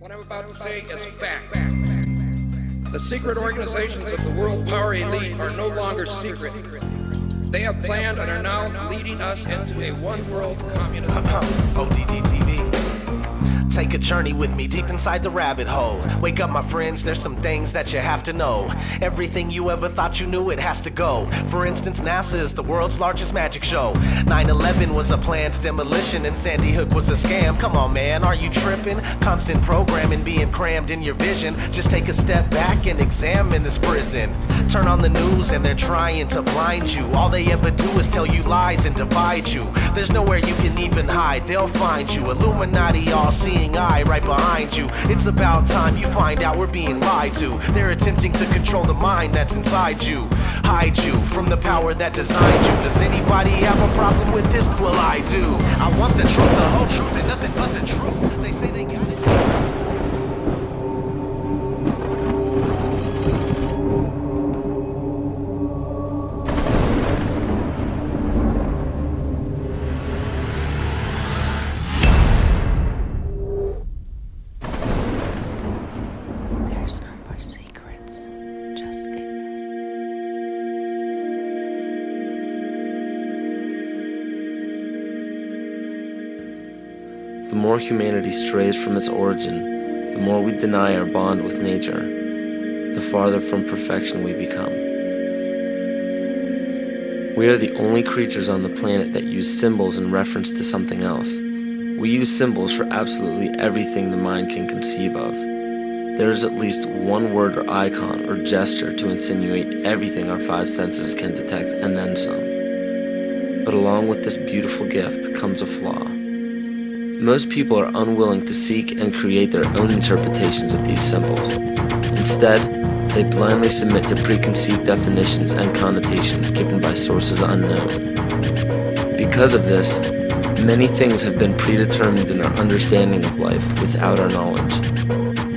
What I'm about to say is fact. The secret organizations of the world power elite are no longer secret. They have planned and are now leading us into a one-world communism. ODDTV. Take a journey with me deep inside the rabbit hole. Wake up, my friends, there's some things that you have to know. Everything you ever thought you knew, it has to go. For instance, NASA is the world's largest magic show. 9/11 was a planned demolition and Sandy Hook was a scam. Come on, man, are you tripping? Constant programming being crammed in your vision. Just take a step back and examine this prison. Turn on the news and they're trying to blind you. All they ever do is tell you lies and divide you. There's nowhere you can even hide, they'll find you. Illuminati all-seeing eye right behind you. It's about time you find out we're being lied to. They're attempting to control the mind that's inside you, hide you from the power that designed you. Does anybody have a problem with this? Well, I do. I want the truth, the whole truth, and nothing but the truth. They say they got it. The more humanity strays from its origin, the more we deny our bond with nature, the farther from perfection we become. We are the only creatures on the planet that use symbols in reference to something else. We use symbols for absolutely everything the mind can conceive of. There is at least one word or icon or gesture to insinuate everything our five senses can detect and then some. But along with this beautiful gift comes a flaw. Most people are unwilling to seek and create their own interpretations of these symbols. Instead, they blindly submit to preconceived definitions and connotations given by sources unknown. Because of this, many things have been predetermined in our understanding of life without our knowledge.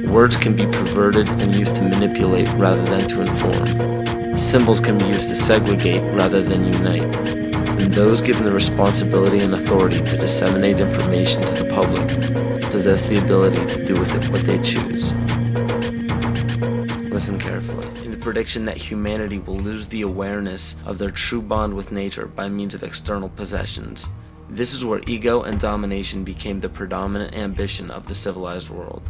Words can be perverted and used to manipulate rather than to inform. Symbols can be used to segregate rather than unite. And those given the responsibility and authority to disseminate information to the public possess the ability to do with it what they choose. Listen carefully. In the prediction that humanity will lose the awareness of their true bond with nature by means of external possessions, this is where ego and domination became the predominant ambition of the civilized world.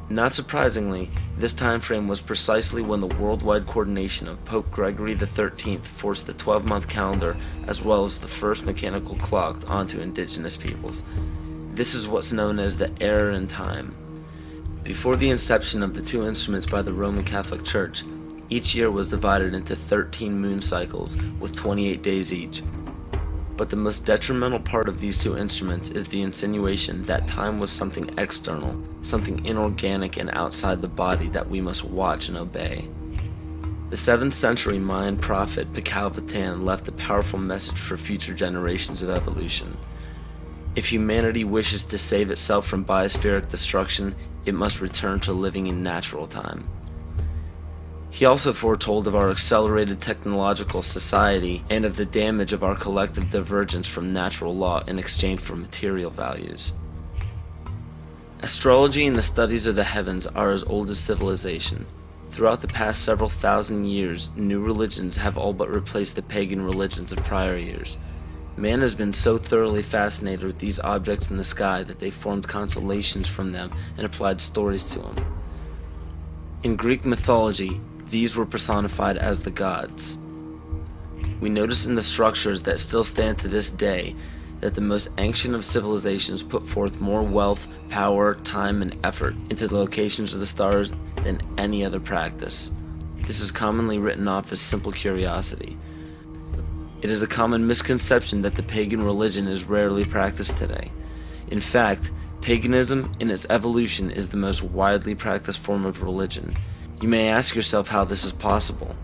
Not surprisingly, this time frame was precisely when the worldwide coordination of Pope Gregory XIII forced the 12-month calendar as well as the first mechanical clock onto indigenous peoples. This is what's known as the error in time. Before the inception of the two instruments by the Roman Catholic Church, each year was divided into 13 moon cycles with 28 days each. But the most detrimental part of these two instruments is the insinuation that time was something external, something inorganic and outside the body that we must watch and obey. The 7th century Mayan prophet Pacalvatan left a powerful message for future generations of evolution. If humanity wishes to save itself from biospheric destruction, it must return to living in natural time. He also foretold of our accelerated technological society and of the damage of our collective divergence from natural law in exchange for material values. Astrology and the studies of the heavens are as old as civilization. Throughout the past several thousand years, new religions have all but replaced the pagan religions of prior years. Man has been so thoroughly fascinated with these objects in the sky that they formed constellations from them and applied stories to them. In Greek mythology, these were personified as the gods. We notice in the structures that still stand to this day that the most ancient of civilizations put forth more wealth, power, time, and effort into the locations of the stars than any other practice. This is commonly written off as simple curiosity. It is a common misconception that the pagan religion is rarely practiced today. In fact, paganism in its evolution is the most widely practiced form of religion. You may ask yourself how this is possible.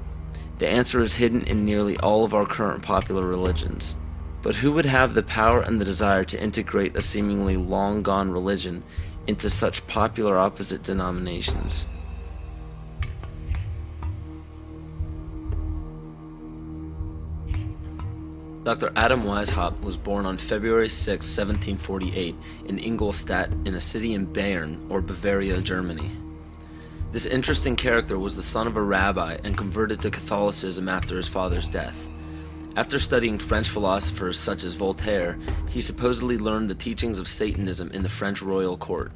The answer is hidden in nearly all of our current popular religions. But who would have the power and the desire to integrate a seemingly long-gone religion into such popular opposite denominations? Dr. Adam Weishaupt was born on February 6, 1748, in Ingolstadt, in a city in Bayern, or Bavaria, Germany. This interesting character was the son of a rabbi and converted to Catholicism after his father's death. After studying French philosophers such as Voltaire, he supposedly learned the teachings of Satanism in the French royal court.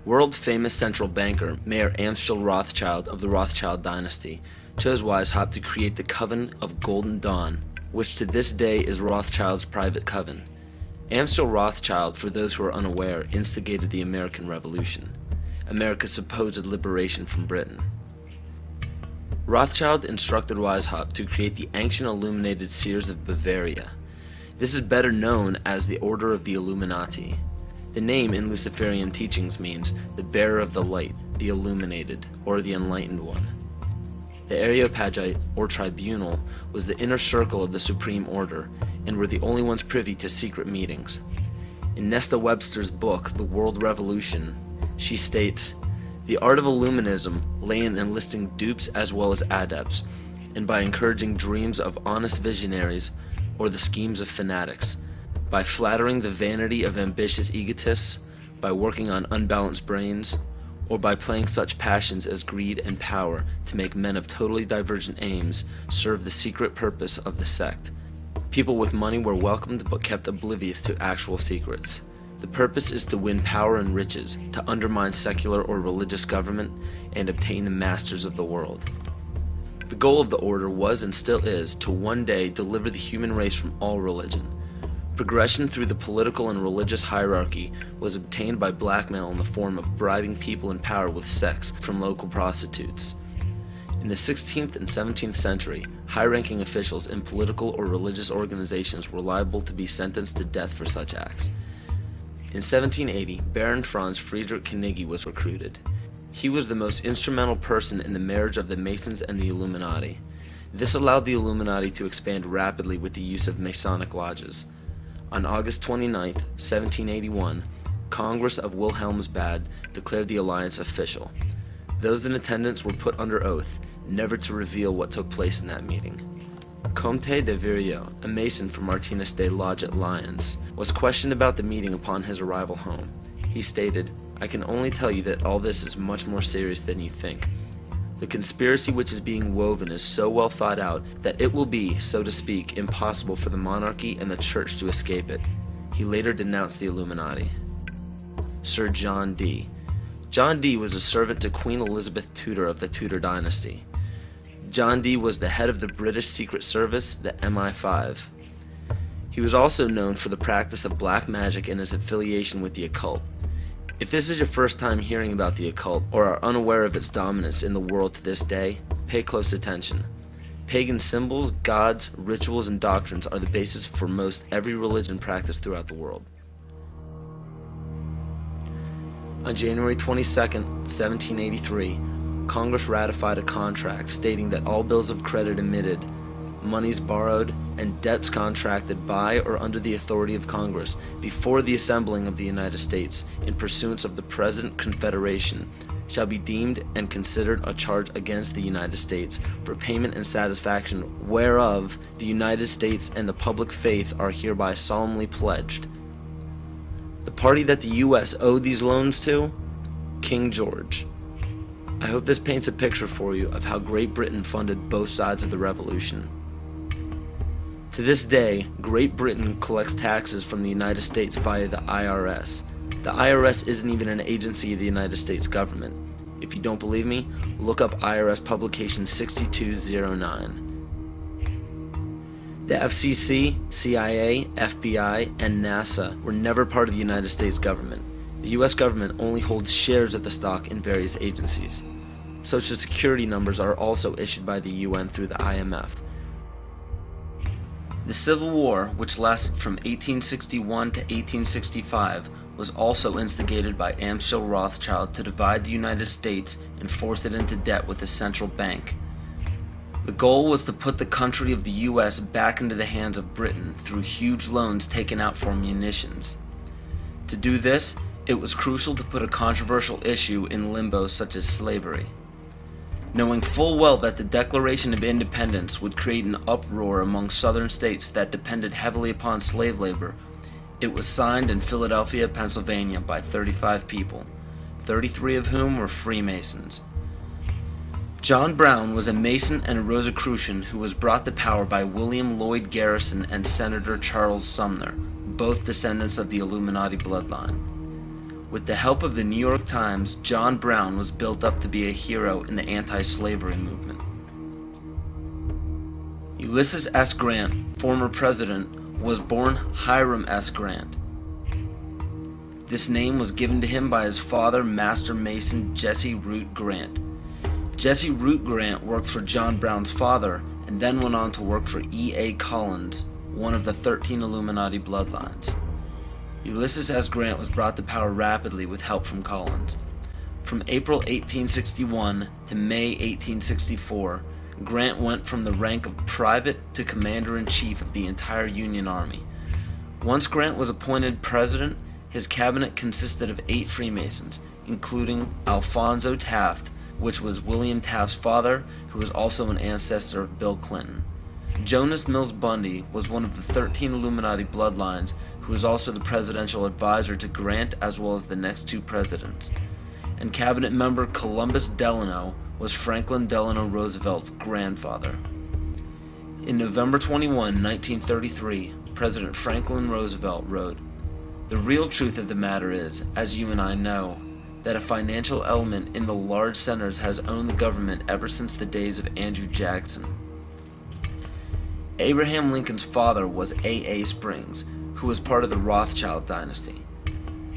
World-famous central banker Mayer Amschel Rothschild of the Rothschild dynasty chose Weishaupt to create the Coven of Golden Dawn, which to this day is Rothschild's private coven. Amschel Rothschild, for those who are unaware, instigated the American Revolution, America's supposed liberation from Britain. Rothschild instructed Weishaupt to create the Ancient Illuminated Seers of Bavaria. This is better known as the Order of the Illuminati. The name in Luciferian teachings means the bearer of the light, the illuminated, or the enlightened one. The Areopagite, or tribunal, was the inner circle of the Supreme Order, and were the only ones privy to secret meetings. In Nesta Webster's book, The World Revolution, she states, "The art of Illuminism lay in enlisting dupes as well as adepts, and by encouraging dreams of honest visionaries, or the schemes of fanatics, by flattering the vanity of ambitious egotists, by working on unbalanced brains, or by playing such passions as greed and power to make men of totally divergent aims serve the secret purpose of the sect. People with money were welcomed but kept oblivious to actual secrets. The purpose is to win power and riches, to undermine secular or religious government, and obtain the masters of the world." The goal of the order was and still is to one day deliver the human race from all religion. Progression through the political and religious hierarchy was obtained by blackmail in the form of bribing people in power with sex from local prostitutes. In the 16th and 17th century, high-ranking officials in political or religious organizations were liable to be sentenced to death for such acts. In 1780, Baron Franz Friedrich Knigge was recruited. He was the most instrumental person in the marriage of the Masons and the Illuminati. This allowed the Illuminati to expand rapidly with the use of Masonic lodges. On August 29, 1781, Congress of Wilhelmsbad declared the alliance official. Those in attendance were put under oath, never to reveal what took place in that meeting. Comte de Virieu, a Mason from Martinez de Lodge at Lyons, was questioned about the meeting upon his arrival home. He stated, "I can only tell you that all this is much more serious than you think. The conspiracy which is being woven is so well thought out that it will be, so to speak, impossible for the monarchy and the church to escape it." He later denounced the Illuminati. Sir John Dee. John Dee was a servant to Queen Elizabeth Tudor of the Tudor dynasty. John Dee was the head of the British Secret Service, the MI5. He was also known for the practice of black magic and his affiliation with the occult. If this is your first time hearing about the occult, or are unaware of its dominance in the world to this day, pay close attention. Pagan symbols, gods, rituals, and doctrines are the basis for most every religion practiced throughout the world. On January 22, 1783, Congress ratified a contract stating that all bills of credit emitted, monies borrowed, and debts contracted by or under the authority of Congress before the assembling of the United States in pursuance of the present Confederation shall be deemed and considered a charge against the United States for payment and satisfaction whereof the United States and the public faith are hereby solemnly pledged. The party that the U.S. owed these loans to? King George. I hope this paints a picture for you of how Great Britain funded both sides of the Revolution. To this day, Great Britain collects taxes from the United States via the IRS. The IRS isn't even an agency of the United States government. If you don't believe me, look up IRS publication 6209. The FCC, CIA, FBI, and NASA were never part of the United States government. The U.S. government only holds shares of the stock in various agencies. Social Security numbers are also issued by the UN through the IMF. The Civil War, which lasted from 1861 to 1865, was also instigated by Amschel Rothschild to divide the United States and force it into debt with a central bank. The goal was to put the country of the U.S. back into the hands of Britain through huge loans taken out for munitions. To do this, it was crucial to put a controversial issue in limbo such as slavery. Knowing full well that the Declaration of Independence would create an uproar among southern states that depended heavily upon slave labor, it was signed in Philadelphia, Pennsylvania by 35 people, 33 of whom were Freemasons. John Brown was a Mason and a Rosicrucian who was brought to power by William Lloyd Garrison and Senator Charles Sumner, both descendants of the Illuminati bloodline. With the help of the New York Times, John Brown was built up to be a hero in the anti-slavery movement. Ulysses S. Grant, former president, was born Hiram S. Grant. This name was given to him by his father, Master Mason Jesse Root Grant. Jesse Root Grant worked for John Brown's father and then went on to work for E.A. Collins, one of the 13 Illuminati bloodlines. Ulysses S. Grant was brought to power rapidly with help from Collins. From April 1861 to May 1864, Grant went from the rank of private to commander-in-chief of the entire Union Army. Once Grant was appointed president, his cabinet consisted of 8 Freemasons, including Alphonso Taft, which was William Taft's father, who was also an ancestor of Bill Clinton. Jonas Mills Bundy was one of the 13 Illuminati bloodlines, who was also the presidential advisor to Grant as well as the next 2 presidents. And cabinet member Columbus Delano was Franklin Delano Roosevelt's grandfather. In November 21, 1933, President Franklin Roosevelt wrote, "The real truth of the matter is, as you and I know, that a financial element in the large centers has owned the government ever since the days of Andrew Jackson." Abraham Lincoln's father was A.A. Springs, who was part of the Rothschild dynasty.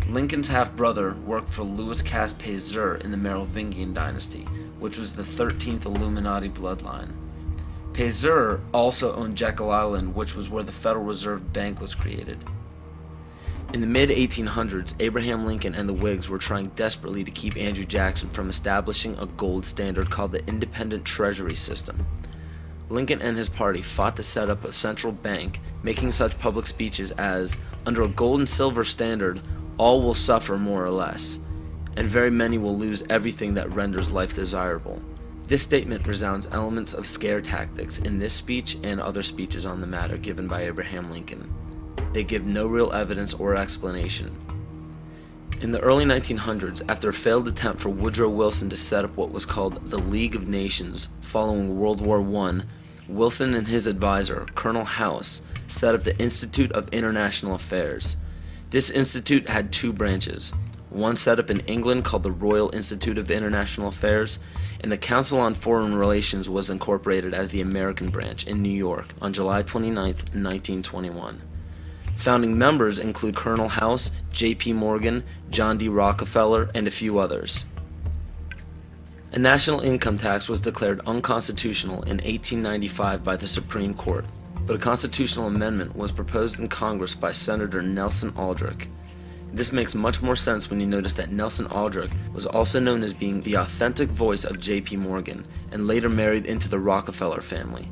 Lincoln's half-brother worked for Louis Cass Peyser in the Merovingian dynasty, which was the 13th Illuminati bloodline. Peyser also owned Jekyll Island, which was where the Federal Reserve Bank was created. In the mid-1800s, Abraham Lincoln and the Whigs were trying desperately to keep Andrew Jackson from establishing a gold standard called the Independent Treasury System. Lincoln and his party fought to set up a central bank, making such public speeches as, "Under a gold and silver standard, all will suffer more or less, and very many will lose everything that renders life desirable." This statement resounds elements of scare tactics in this speech and other speeches on the matter given by Abraham Lincoln. They give no real evidence or explanation. In the early 1900s, after a failed attempt for Woodrow Wilson to set up what was called the League of Nations following World War I, Wilson and his advisor, Colonel House, set up the Institute of International Affairs. This institute had 2 branches, one set up in England called the Royal Institute of International Affairs, and the Council on Foreign Relations was incorporated as the American branch in New York on July 29, 1921. Founding members include Colonel House, J.P. Morgan, John D. Rockefeller, and a few others. A national income tax was declared unconstitutional in 1895 by the Supreme Court, but a constitutional amendment was proposed in Congress by Senator Nelson Aldrich. This makes much more sense when you notice that Nelson Aldrich was also known as being the authentic voice of J.P. Morgan, and later married into the Rockefeller family.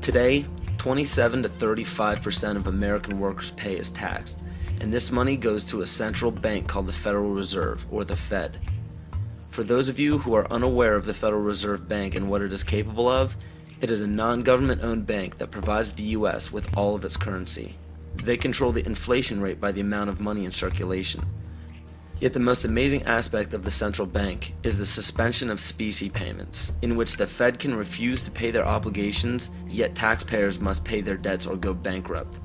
Today, 27 to 35% of American workers' pay is taxed, and this money goes to a central bank called the Federal Reserve, or the Fed. For those of you who are unaware of the Federal Reserve Bank and what it is capable of, it is a non-government-owned bank that provides the U.S. with all of its currency. They control the inflation rate by the amount of money in circulation. Yet the most amazing aspect of the central bank is the suspension of specie payments, in which the Fed can refuse to pay their obligations, yet taxpayers must pay their debts or go bankrupt.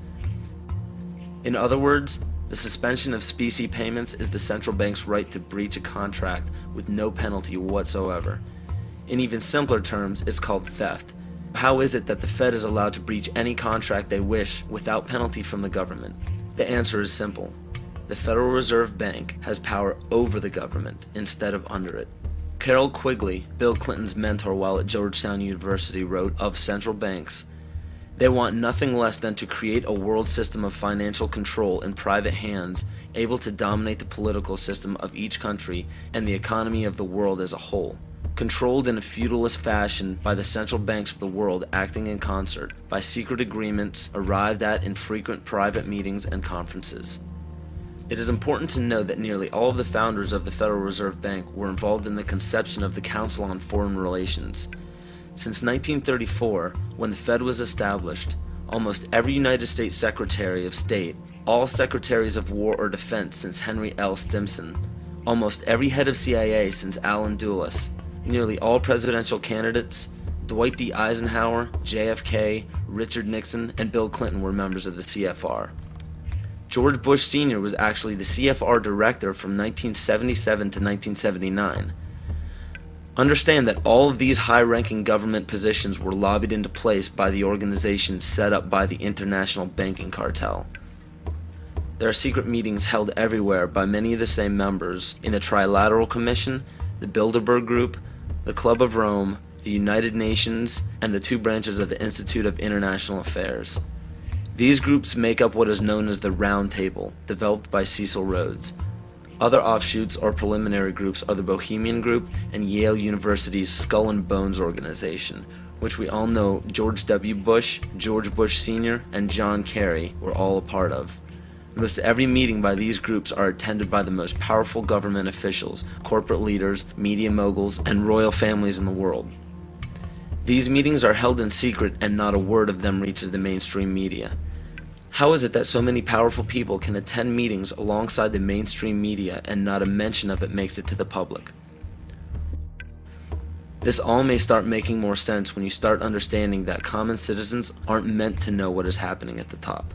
In other words, the suspension of specie payments is the central bank's right to breach a contract with no penalty whatsoever. In even simpler terms, it's called theft. How is it that the Fed is allowed to breach any contract they wish without penalty from the government? The answer is simple. The Federal Reserve Bank has power over the government instead of under it. Carroll Quigley, Bill Clinton's mentor while at Georgetown University, wrote of central banks, "They want nothing less than to create a world system of financial control in private hands, able to dominate the political system of each country and the economy of the world as a whole, controlled in a feudalist fashion by the central banks of the world acting in concert, by secret agreements arrived at in frequent private meetings and conferences." It is important to note that nearly all of the founders of the Federal Reserve Bank were involved in the conception of the Council on Foreign Relations. Since 1934, when the Fed was established, almost every United States Secretary of State, all Secretaries of War or Defense since Henry L. Stimson, almost every head of CIA since Allen Dulles, nearly all presidential candidates, Dwight D. Eisenhower, JFK, Richard Nixon, and Bill Clinton were members of the CFR. George Bush Sr. was actually the CFR director from 1977 to 1979. Understand that all of these high-ranking government positions were lobbied into place by the organizations set up by the international banking cartel. There are secret meetings held everywhere by many of the same members in the Trilateral Commission, the Bilderberg Group, the Club of Rome, the United Nations, and the two branches of the Institute of International Affairs. These groups make up what is known as the Round Table, developed by Cecil Rhodes. Other offshoots or preliminary groups are the Bohemian Group and Yale University's Skull and Bones organization, which we all know George W. Bush, George Bush Sr., and John Kerry were all a part of. Most every meeting by these groups are attended by the most powerful government officials, corporate leaders, media moguls, and royal families in the world. These meetings are held in secret and not a word of them reaches the mainstream media. How is it that so many powerful people can attend meetings alongside the mainstream media and not a mention of it makes it to the public? This all may start making more sense when you start understanding that common citizens aren't meant to know what is happening at the top.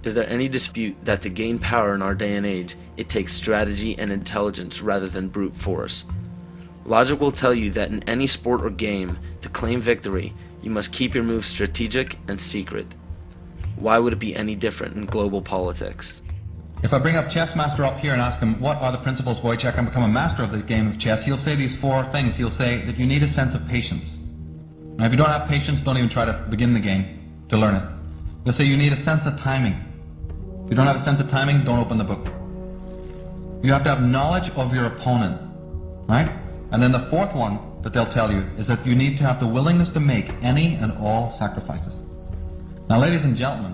Is there any dispute that to gain power in our day and age, it takes strategy and intelligence rather than brute force? Logic will tell you that in any sport or game, to claim victory, you must keep your moves strategic and secret. Why would it be any different in global politics? If I bring up chess master up here and ask him, what are the principles, Wojciech, and become a master of the game of chess, he'll say these four things. He'll say that you need a sense of patience. Now, if you don't have patience, don't even try to begin the game to learn it. He'll say you need a sense of timing. If you don't have a sense of timing, don't open the book. You have to have knowledge of your opponent, right? And then the fourth one that they'll tell you is that you need to have the willingness to make any and all sacrifices. Now, ladies and gentlemen,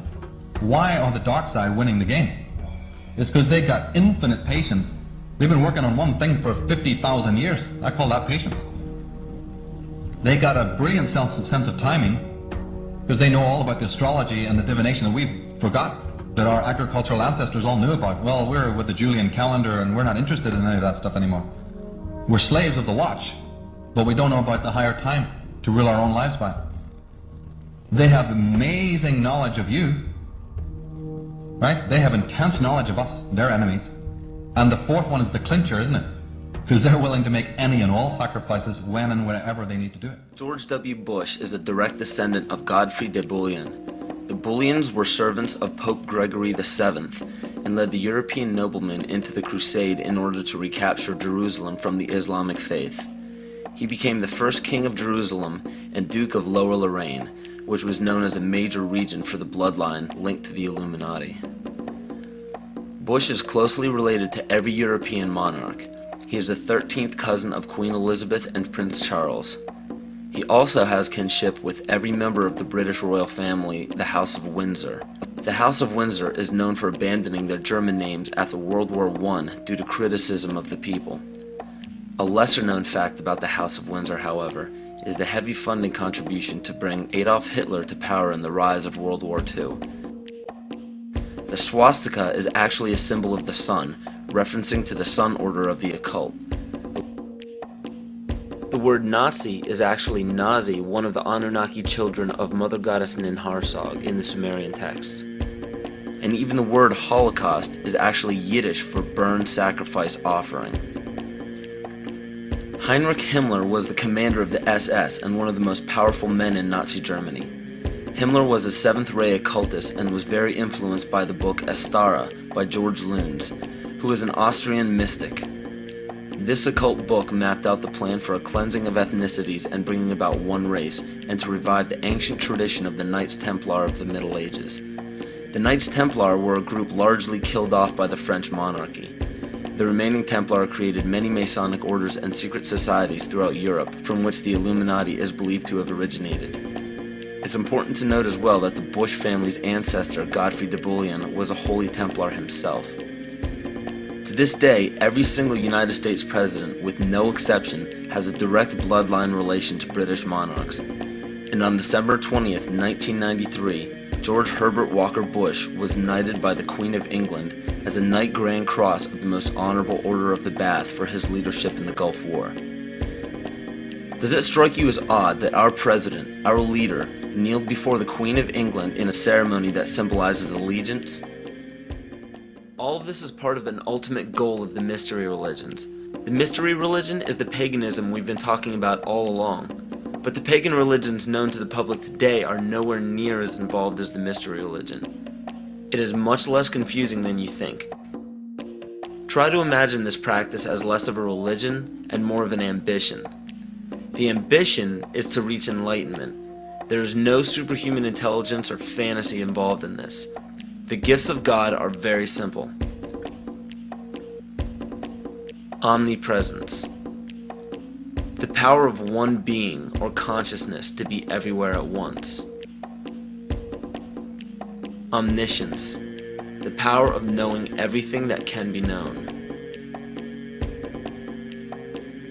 why are the dark side winning the game? It's because they've got infinite patience. They've been working on one thing for 50,000 years. I call that patience. They got a brilliant sense of timing because they know all about the astrology and the divination that we forgot, that our agricultural ancestors all knew about. Well, we're with the Julian calendar and we're not interested in any of that stuff anymore. We're slaves of the watch, but we don't know about the higher time to rule our own lives by. They have amazing knowledge of you, right? They have intense knowledge of us, their enemies. And the fourth one is the clincher, isn't it? Because they're willing to make any and all sacrifices when and wherever they need to do it. George W. Bush is a direct descendant of Godfrey de Bouillon. The Bouillons were servants of Pope Gregory VII and led the European noblemen into the crusade in order to recapture Jerusalem from the Islamic faith. He became the first king of Jerusalem and Duke of Lower Lorraine, which was known as a major region for the bloodline linked to the Illuminati. Bush is closely related to every European monarch. He is the 13th cousin of Queen Elizabeth and Prince Charles. He also has kinship with every member of the British royal family, the House of Windsor. The House of Windsor is known for abandoning their German names after World War I due to criticism of the people. A lesser-known fact about the House of Windsor, however, is the heavy funding contribution to bring Adolf Hitler to power in the rise of World War II. The swastika is actually a symbol of the sun, referencing to the sun order of the occult. The word Nazi is actually Nazi, one of the Anunnaki children of Mother Goddess Ninharsag in the Sumerian texts. And even the word Holocaust is actually Yiddish for burn, sacrifice, offering. Heinrich Himmler was the commander of the SS and one of the most powerful men in Nazi Germany. Himmler was a seventh-ray occultist and was very influenced by the book Astara by George Luns, who was an Austrian mystic. This occult book mapped out the plan for a cleansing of ethnicities and bringing about one race, and to revive the ancient tradition of the Knights Templar of the Middle Ages. The Knights Templar were a group largely killed off by the French monarchy. The remaining Templar created many Masonic orders and secret societies throughout Europe, from which the Illuminati is believed to have originated. It's important to note as well that the Bush family's ancestor, Godfrey de Bouillon, was a Holy Templar himself. To this day, every single United States president, with no exception, has a direct bloodline relation to British monarchs. And on December 20th, 1993, George Herbert Walker Bush was knighted by the Queen of England as a Knight Grand Cross of the Most Honorable Order of the Bath for his leadership in the Gulf War. Does it strike you as odd that our president, our leader, kneeled before the Queen of England in a ceremony that symbolizes allegiance? All of this is part of an ultimate goal of the mystery religions. The mystery religion is the paganism we've been talking about all along. But the pagan religions known to the public today are nowhere near as involved as the mystery religion. It is much less confusing than you think. Try to imagine this practice as less of a religion and more of an ambition. The ambition is to reach enlightenment. There is no superhuman intelligence or fantasy involved in this. The gifts of God are very simple. Omnipresence. The power of one being or consciousness to be everywhere at once. Omniscience. The power of knowing everything that can be known.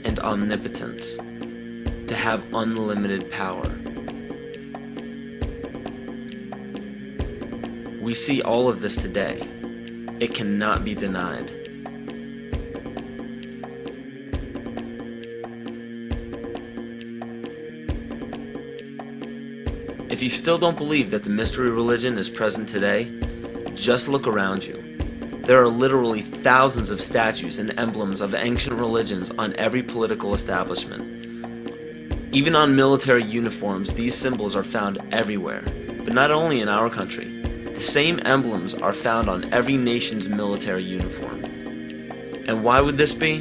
And omnipotence. To have unlimited power. We see all of this today. It cannot be denied. If you still don't believe that the mystery religion is present today, just look around you. There are literally thousands of statues and emblems of ancient religions on every political establishment. Even on military uniforms, these symbols are found everywhere, but not only in our country. The same emblems are found on every nation's military uniform. And why would this be?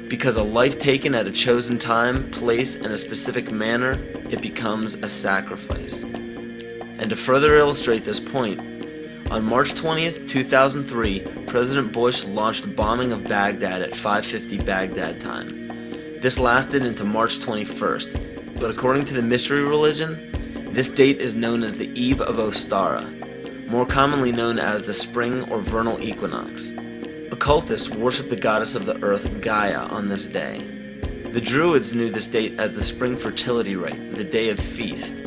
Because a life taken at a chosen time, place, and a specific manner, it becomes a sacrifice. And to further illustrate this point, on March 20th, 2003, President Bush launched a bombing of Baghdad at 5:50 Baghdad time. This lasted into March 21st, but according to the mystery religion, this date is known as the Eve of Ostara, more commonly known as the spring or vernal equinox. Occultists worship the goddess of the earth, Gaia, on this day. The Druids knew this date as the spring fertility rite, the day of feast.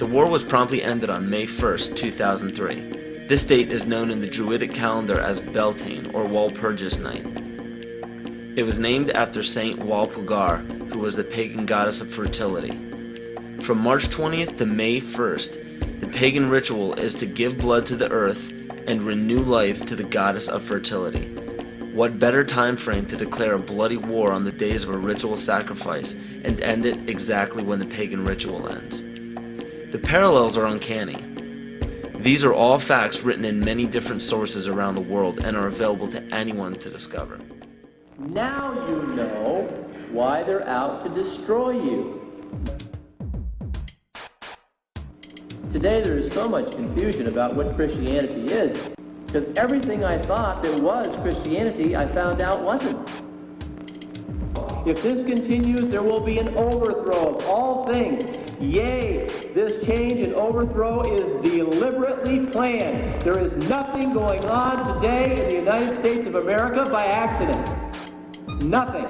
The war was promptly ended on May 1st, 2003. This date is known in the Druidic calendar as Beltane, or Walpurgis Night. It was named after Saint Walpurga, who was the pagan goddess of fertility. From March 20th to May 1st, the pagan ritual is to give blood to the earth and renew life to the goddess of fertility. What better time frame to declare a bloody war on the days of a ritual sacrifice and end it exactly when the pagan ritual ends? The parallels are uncanny. These are all facts written in many different sources around the world and are available to anyone to discover. Now you know why they're out to destroy you. Today there is so much confusion about what Christianity is, because everything I thought that was Christianity, I found out wasn't. If this continues, there will be an overthrow of all things. Yea, this change and overthrow is deliberately planned. There is nothing going on today in the United States of America by accident. Nothing.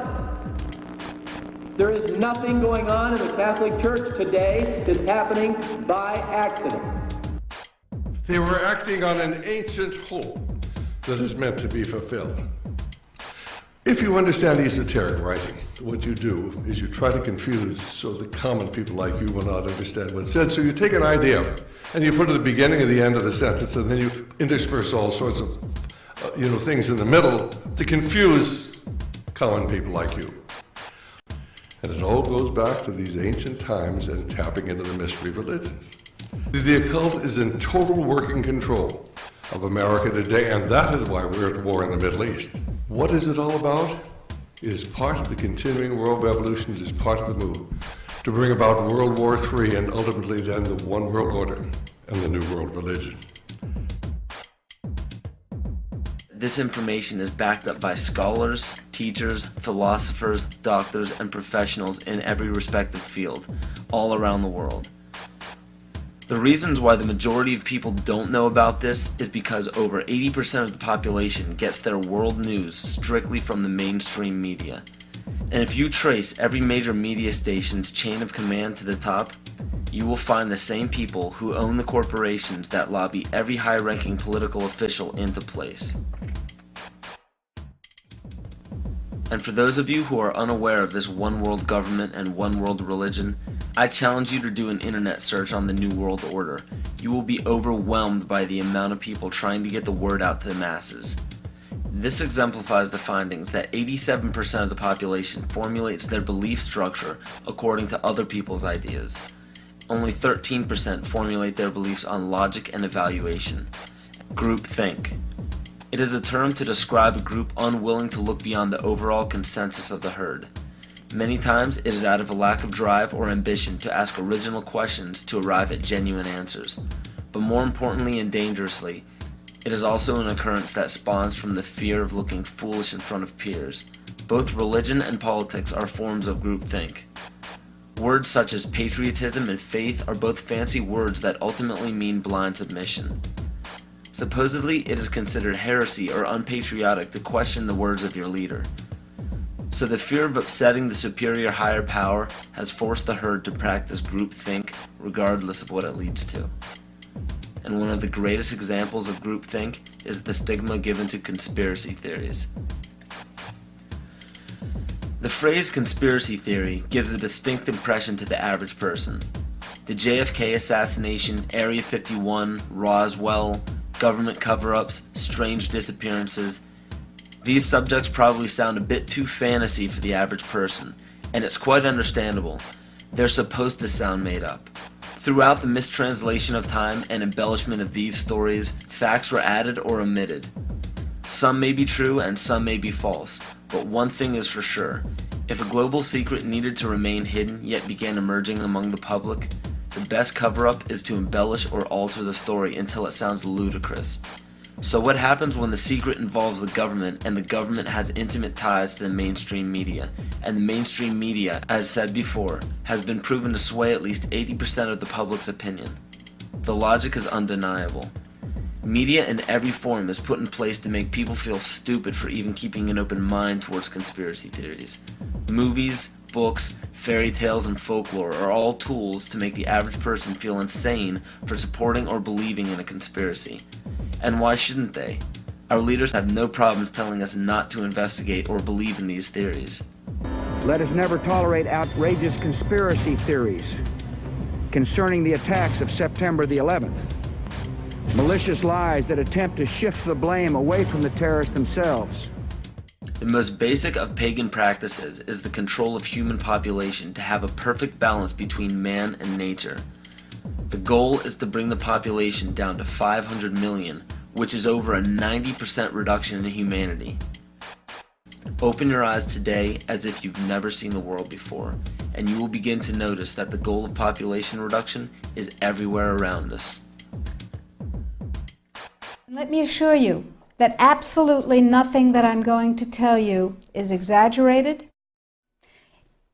There is nothing going on in the Catholic Church today that's happening by accident. They were acting on an ancient hope that is meant to be fulfilled. If you understand esoteric writing, what you do is you try to confuse so the common people like you will not understand what's said. So you take an idea and you put it at the beginning and the end of the sentence, and then you intersperse all sorts of things in the middle to confuse common people like you. And it all goes back to these ancient times and tapping into the mystery religions. The occult is in total working control of America today, and that is why we're at war in the Middle East. What is it all about? It is part of the continuing world revolution. It is part of the move to bring about World War III and ultimately then the one world order and the new world religion. This information is backed up by scholars, teachers, philosophers, doctors, and professionals in every respective field, all around the world. The reasons why the majority of people don't know about this is because over 80% of the population gets their world news strictly from the mainstream media. And if you trace every major media station's chain of command to the top, you will find the same people who own the corporations that lobby every high-ranking political official into place. And for those of you who are unaware of this one world government and one world religion, I challenge you to do an internet search on the New World Order. You will be overwhelmed by the amount of people trying to get the word out to the masses. This exemplifies the findings that 87% of the population formulates their belief structure according to other people's ideas. Only 13% formulate their beliefs on logic and evaluation. Groupthink. It is a term to describe a group unwilling to look beyond the overall consensus of the herd. Many times it is out of a lack of drive or ambition to ask original questions to arrive at genuine answers. But more importantly and dangerously, it is also an occurrence that spawns from the fear of looking foolish in front of peers. Both religion and politics are forms of groupthink. Words such as patriotism and faith are both fancy words that ultimately mean blind submission. Supposedly, it is considered heresy or unpatriotic to question the words of your leader. So the fear of upsetting the superior higher power has forced the herd to practice groupthink regardless of what it leads to. And one of the greatest examples of groupthink is the stigma given to conspiracy theories. The phrase conspiracy theory gives a distinct impression to the average person. The JFK assassination, Area 51, Roswell, government cover-ups, strange disappearances. These subjects probably sound a bit too fantasy for the average person, and it's quite understandable. They're supposed to sound made up. Throughout the mistranslation of time and embellishment of these stories, facts were added or omitted. Some may be true and some may be false, but one thing is for sure. If a global secret needed to remain hidden yet began emerging among the public, the best cover-up is to embellish or alter the story until it sounds ludicrous. So what happens when the secret involves the government and the government has intimate ties to the mainstream media, and the mainstream media, as said before, has been proven to sway at least 80% of the public's opinion? The logic is undeniable. Media in every form is put in place to make people feel stupid for even keeping an open mind towards conspiracy theories. Movies, books, fairy tales, and folklore are all tools to make the average person feel insane for supporting or believing in a conspiracy. And why shouldn't they? Our leaders have no problems telling us not to investigate or believe in these theories. Let us never tolerate outrageous conspiracy theories concerning the attacks of September the 11th. Malicious lies that attempt to shift the blame away from the terrorists themselves. The most basic of pagan practices is the control of human population to have a perfect balance between man and nature. The goal is to bring the population down to 500 million, which is over a 90% reduction in humanity. Open your eyes today as if you've never seen the world before, and you will begin to notice that the goal of population reduction is everywhere around us. Let me assure you that absolutely nothing that I'm going to tell you is exaggerated,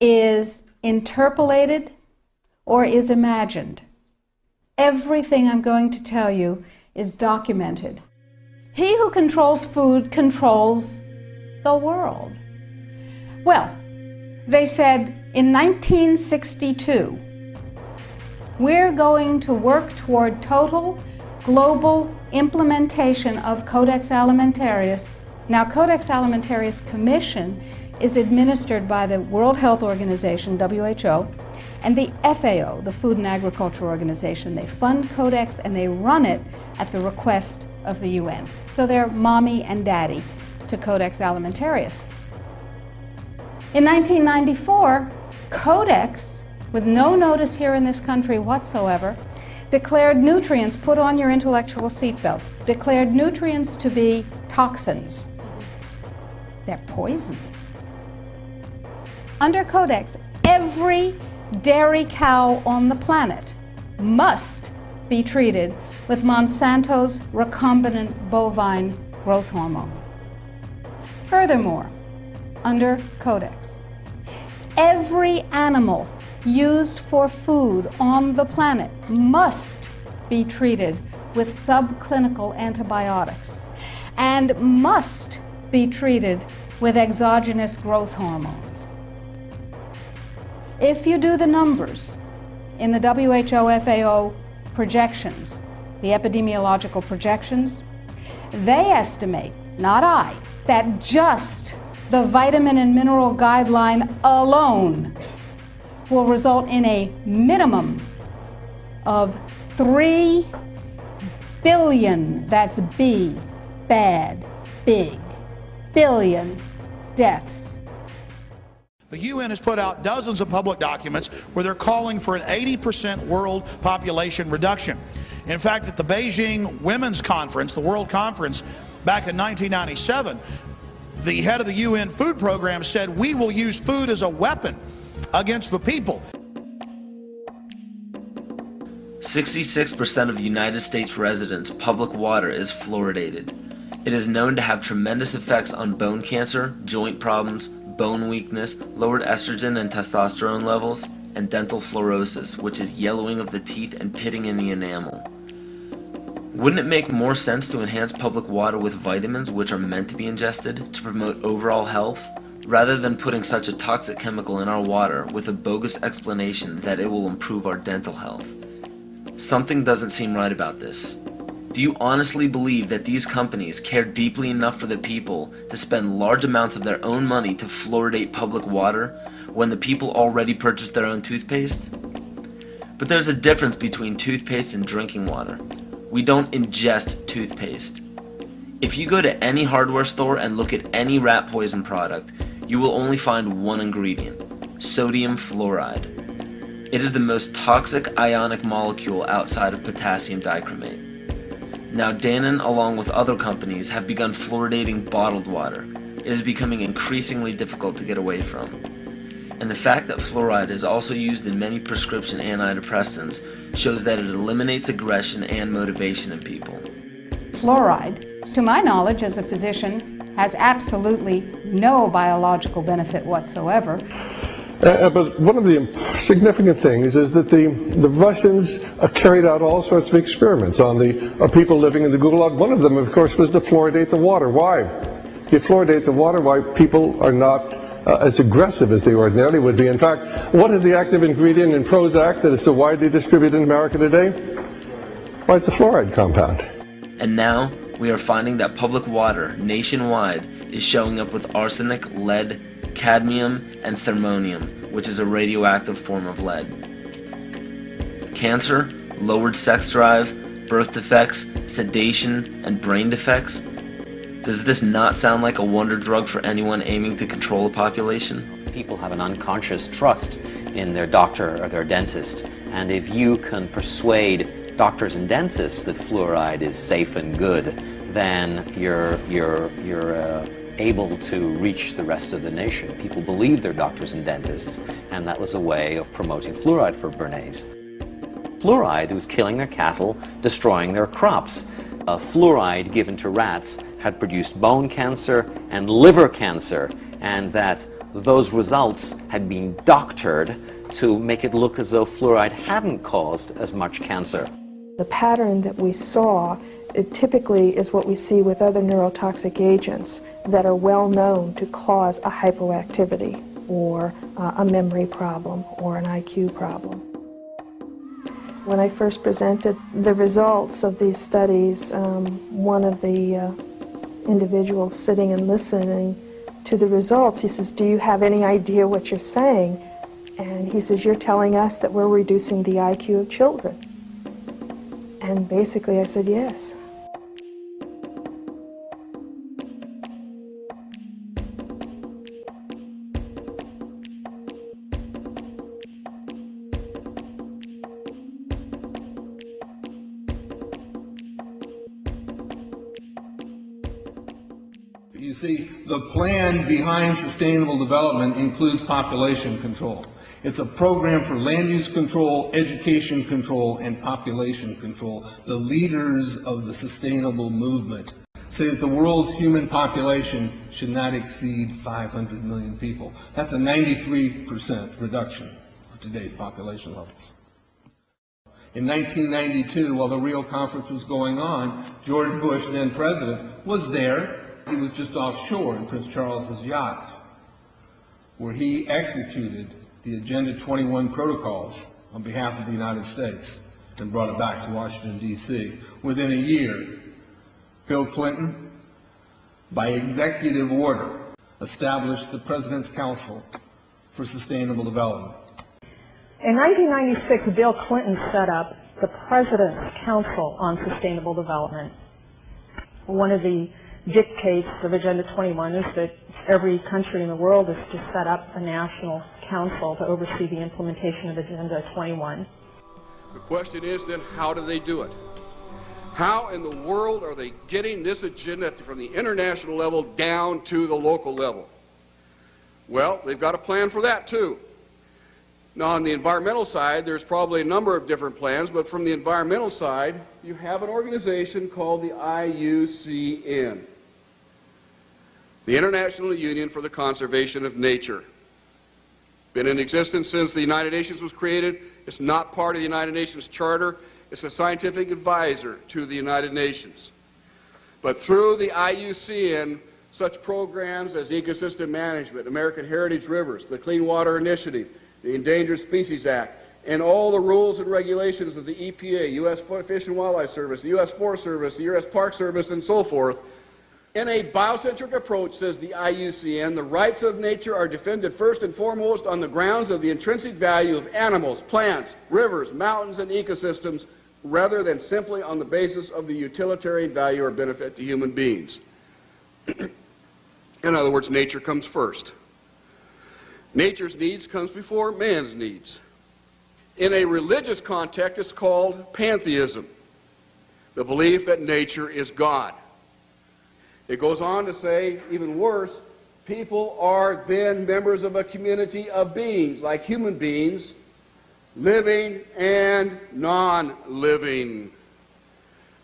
is interpolated, or is imagined. Everything I'm going to tell you is documented. He who controls food controls the world. Well, they said in 1962, we're going to work toward total global implementation of Codex Alimentarius. Now, Codex Alimentarius Commission is administered by the World Health Organization, WHO, and the FAO, the Food and Agriculture Organization. They fund Codex and they run it at the request of the UN. So they're mommy and daddy to Codex Alimentarius. In 1994, Codex, with no notice here in this country whatsoever, declared nutrients, put on your intellectual seatbelts, declared nutrients to be toxins. They're poisons. Under Codex, every dairy cow on the planet must be treated with Monsanto's recombinant bovine growth hormone. Furthermore, under Codex, every animal used for food on the planet must be treated with subclinical antibiotics and must be treated with exogenous growth hormones. If you do the numbers in the WHO-FAO projections, the epidemiological projections, they estimate, not I, that just the vitamin and mineral guideline alone will result in a minimum of 3 billion, that's B, bad, big, billion deaths. The UN has put out dozens of public documents where they're calling for an 80% world population reduction. In fact, at the Beijing Women's Conference, the World Conference, back in 1997, the head of the UN Food Program said, "We will use food as a weapon against the people." 66% of United States residents' public water is fluoridated. It is known to have tremendous effects on bone cancer, joint problems, bone weakness, lowered estrogen and testosterone levels, and dental fluorosis, which is yellowing of the teeth and pitting in the enamel. Wouldn't it make more sense to enhance public water with vitamins which are meant to be ingested to promote overall health, rather than putting such a toxic chemical in our water with a bogus explanation that it will improve our dental health? Something doesn't seem right about this. Do you honestly believe that these companies care deeply enough for the people to spend large amounts of their own money to fluoridate public water when the people already purchase their own toothpaste? But there's a difference between toothpaste and drinking water. We don't ingest toothpaste. If you go to any hardware store and look at any rat poison product, you will only find one ingredient: sodium fluoride. It is the most toxic ionic molecule outside of potassium dichromate. Now Dannon, along with other companies, have begun fluoridating bottled water. It is becoming increasingly difficult to get away from. And the fact that fluoride is also used in many prescription antidepressants shows that it eliminates aggression and motivation in people. Fluoride, to my knowledge as a physician, has absolutely no biological benefit whatsoever. But one of the significant things is that the Russians carried out all sorts of experiments on the people living in the Gulag. One of them, of course, was to fluoridate the water. Why? You fluoridate the water, why people are not as aggressive as they ordinarily would be. In fact, what is the active ingredient in Prozac that is so widely distributed in America today? Why, it's a fluoride compound. And now we are finding that public water nationwide is showing up with arsenic, lead, cadmium, and thermonium, which is a radioactive form of lead. Cancer, lowered sex drive, birth defects, sedation, and brain defects. Does this not sound like a wonder drug for anyone aiming to control a population? People have an unconscious trust in their doctor or their dentist, and if you can persuade doctors and dentists that fluoride is safe and good, then you're able to reach the rest of the nation. People believe their doctors and dentists, and that was a way of promoting fluoride for Bernays. Fluoride was killing their cattle, destroying their crops. Fluoride given to rats had produced bone cancer and liver cancer, and that those results had been doctored to make it look as though fluoride hadn't caused as much cancer. The pattern that we saw, it typically is what we see with other neurotoxic agents that are well known to cause a hypoactivity or a memory problem or an IQ problem. When I first presented the results of these studies, one of the individuals sitting and listening to the results, he says, "Do you have any idea what you're saying?" And he says, "You're telling us that we're reducing the IQ of children." And basically I said, yes. You see, the plan behind sustainable development includes population control. It's a program for land use control, education control, and population control. The leaders of the sustainable movement say that the world's human population should not exceed 500 million people. That's a 93% reduction. of today's population levels. In 1992, while the Rio conference was going on, George Bush, then president, was there. He was just offshore in Prince Charles's yacht, where he executed the Agenda 21 protocols on behalf of the United States and brought it back to Washington, D.C. Within a year, Bill Clinton, by executive order, established the President's Council for Sustainable Development. In 1996, Bill Clinton set up the President's Council on Sustainable Development. One of the dictates of Agenda 21 is that every country in the world is to set up a national council to oversee the implementation of Agenda 21. The question is then, how do they do it? How in the world are they getting this agenda from the international level down to the local level? Well, they've got a plan for that too. Now, on the environmental side, there's probably a number of different plans, but from the environmental side, you have an organization called the IUCN, the International Union for the Conservation of Nature. Been in existence since the United Nations was created. It's not part of the United Nations Charter. It's a scientific advisor to the United Nations. But through the IUCN, such programs as ecosystem management, American Heritage Rivers, the Clean Water Initiative, the Endangered Species Act, and all the rules and regulations of the EPA, U.S. Fish and Wildlife Service, the U.S. Forest Service, the U.S. Park Service, and so forth. In a biocentric approach, says the IUCN, the rights of nature are defended first and foremost on the grounds of the intrinsic value of animals, plants, rivers, mountains, and ecosystems, rather than simply on the basis of the utilitarian value or benefit to human beings. In other words, nature comes first. Nature's needs comes before man's needs. In a religious context, it's called pantheism, the belief that nature is God. It goes on to say, even worse, people are then members of a community of beings, like human beings, living and non-living.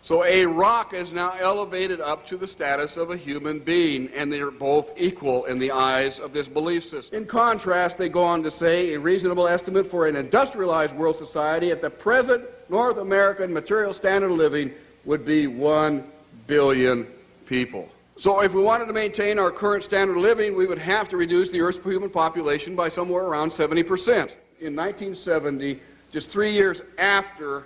So a rock is now elevated up to the status of a human being, and they are both equal in the eyes of this belief system. In contrast, they go on to say a reasonable estimate for an industrialized world society at the present North American material standard of living would be 1 billion people. So if we wanted to maintain our current standard of living, we would have to reduce the Earth's human population by somewhere around 70%. In 1970, just 3 years after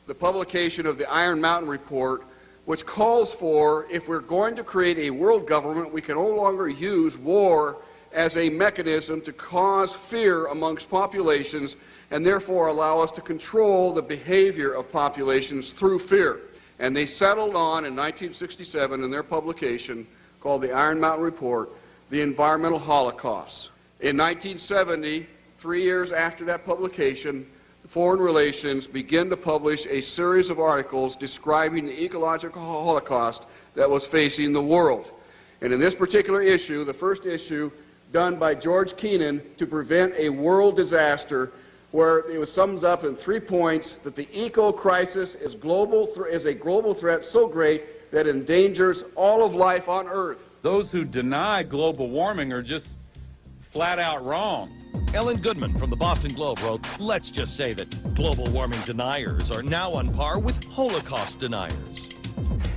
the publication of the Iron Mountain Report, which calls for, if we're going to create a world government, we can no longer use war as a mechanism to cause fear amongst populations and therefore allow us to control the behavior of populations through fear. And they settled on, in 1967, in their publication called the Iron Mountain Report, the environmental holocaust. In 1970, 3 years after that publication, Foreign Relations began to publish a series of articles describing the ecological holocaust that was facing the world. And in this particular issue, the first issue done by George Kennan to prevent a world disaster, where it sums up in 3 points that the eco-crisis is a global threat so great that it endangers all of life on Earth. Those who deny global warming are just flat out wrong. Ellen Goodman from the Boston Globe wrote, "Let's just say that global warming deniers are now on par with Holocaust deniers."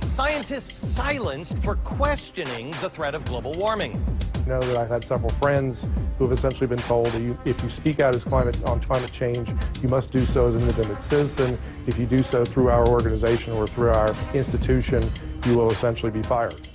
Scientists silenced for questioning the threat of global warming. I know that I've had several friends who have essentially been told that if you speak out on climate change, you must do so as an independent citizen. If you do so through our organization or through our institution, you will essentially be fired.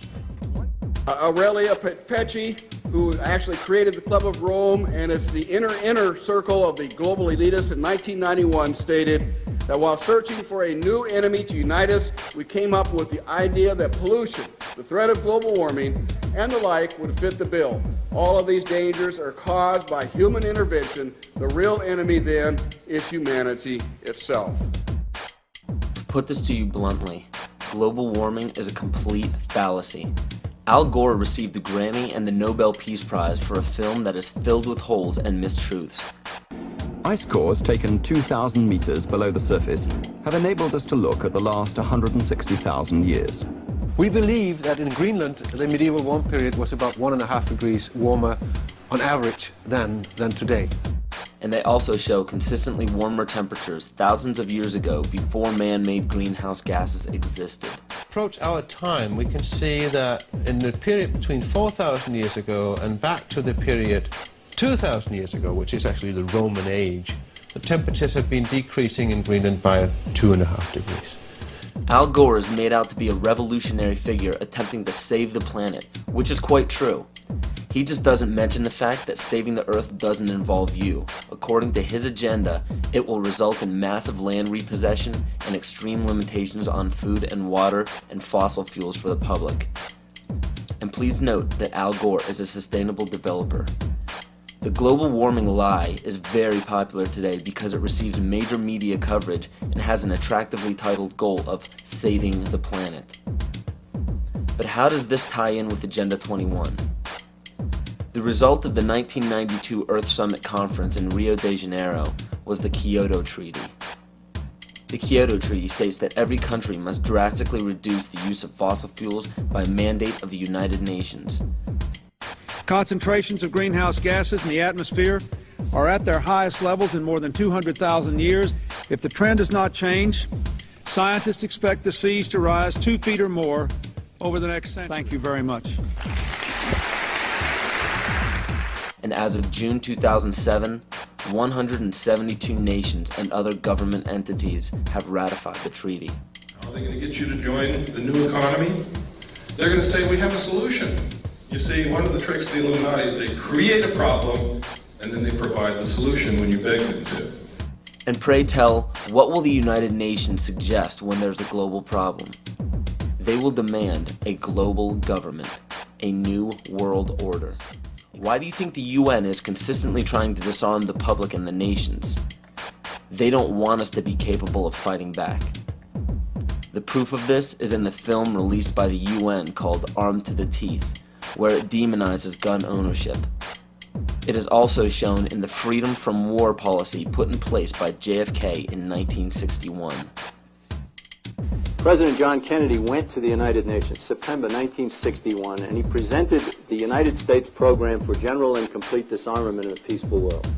Aurelia Pecci, who actually created the Club of Rome, and it's the inner circle of the global elitists, in 1991 stated that while searching for a new enemy to unite us, we came up with the idea that pollution, the threat of global warming, and the like would fit the bill. All of these dangers are caused by human intervention. The real enemy then is humanity itself. To put this to you bluntly, global warming is a complete fallacy. Al Gore received the Grammy and the Nobel Peace Prize for a film that is filled with holes and mistruths. Ice cores taken 2,000 meters below the surface have enabled us to look at the last 160,000 years. We believe that in Greenland, the medieval warm period was about 1.5 degrees warmer on average than today. and they also show consistently warmer temperatures thousands of years ago before man-made greenhouse gases existed. Approach our time, we can see that in the period between 4,000 years ago and back to the period 2,000 years ago, which is actually the Roman age, the temperatures have been decreasing in Greenland by 2.5 degrees. Al Gore is made out to be a revolutionary figure attempting to save the planet, which is quite true. He just doesn't mention the fact that saving the Earth doesn't involve you. According to his agenda, it will result in massive land repossession and extreme limitations on food and water and fossil fuels for the public. And please note that Al Gore is a sustainable developer. The global warming lie is very popular today because it receives major media coverage and has an attractively titled goal of saving the planet. But how does this tie in with Agenda 21? The result of the 1992 Earth Summit Conference in Rio de Janeiro was the Kyoto Treaty. The Kyoto Treaty states that every country must drastically reduce the use of fossil fuels by mandate of the United Nations. Concentrations of greenhouse gases in the atmosphere are at their highest levels in more than 200,000 years. If the trend does not change, scientists expect the seas to rise 2 feet or more over the next century. Thank you very much. And as of June 2007, 172 nations and other government entities have ratified the treaty. How are they going to get you to join the new economy? They're going to say, we have a solution. You see, one of the tricks of the Illuminati is they create a problem and then they provide the solution when you beg them to. And pray tell, what will the United Nations suggest when there's a global problem? They will demand a global government, a new world order. Why do you think the UN is consistently trying to disarm the public and the nations? They don't want us to be capable of fighting back. The proof of this is in the film released by the UN called Armed to the Teeth, where it demonizes gun ownership. It is also shown in the freedom from war policy put in place by JFK in 1961. President John Kennedy went to the United Nations September 1961, and he presented the United States program for general and complete disarmament in a peaceful world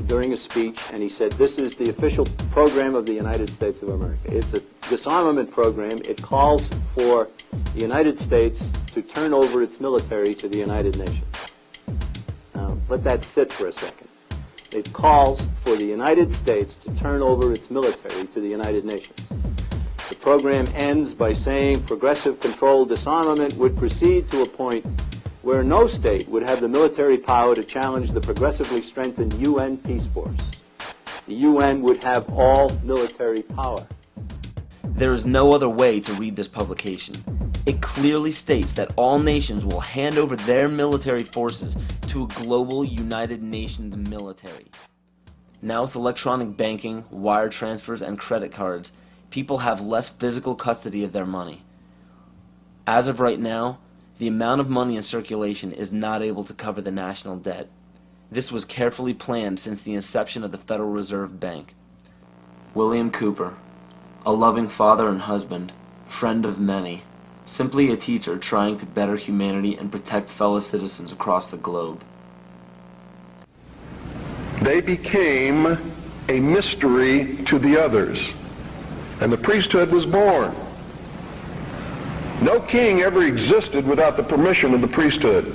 during a speech, and he said, this is the official program of the United States of America. It's a disarmament program. It calls for the United States to turn over its military to the United Nations. Now, let that sit for a second. It calls for the United States to turn over its military to the United Nations. The program ends by saying progressive controlled disarmament would proceed to a point where no state would have the military power to challenge the progressively strengthened UN peace force. The UN would have all military power. There is no other way to read this publication. It clearly states that all nations will hand over their military forces to a global United Nations military. Now with electronic banking, wire transfers, and credit cards, people have less physical custody of their money. As of right now, the amount of money in circulation is not able to cover the national debt. This was carefully planned since the inception of the Federal Reserve Bank. William Cooper, a loving father and husband, friend of many, simply a teacher trying to better humanity and protect fellow citizens across the globe. They became a mystery to the others, and the priesthood was born. No king ever existed without the permission of the priesthood.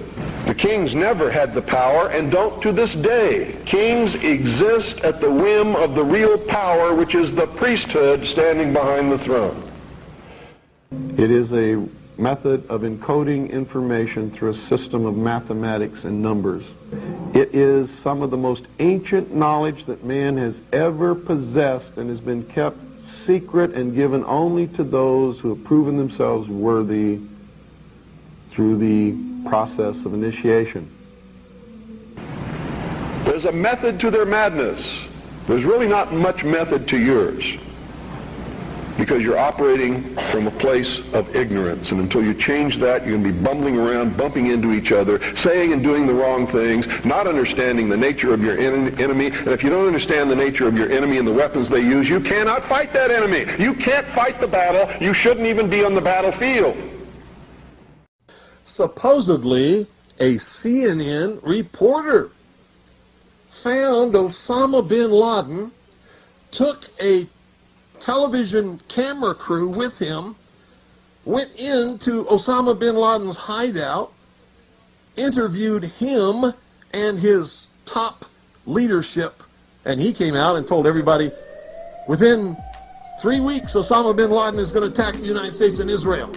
The kings never had the power and don't to this day. Kings exist at the whim of the real power, which is the priesthood standing behind the throne. It is a method of encoding information through a system of mathematics and numbers. It is some of the most ancient knowledge that man has ever possessed and has been kept secret and given only to those who have proven themselves worthy through the process of initiation. There's a method to their madness. There's really not much method to yours, because you're operating from a place of ignorance, and until you change that, you're going to be bumbling around, bumping into each other, saying and doing the wrong things, not understanding the nature of your enemy. And if you don't understand the nature of your enemy and the weapons they use, you cannot fight that enemy. You can't fight the battle. You shouldn't even be on the battlefield. Supposedly, a CNN reporter found Osama bin Laden, took a television camera crew with him, went into Osama bin Laden's hideout, interviewed him and his top leadership, and he came out and told everybody, within 3 weeks, Osama bin Laden is going to attack the United States and Israel.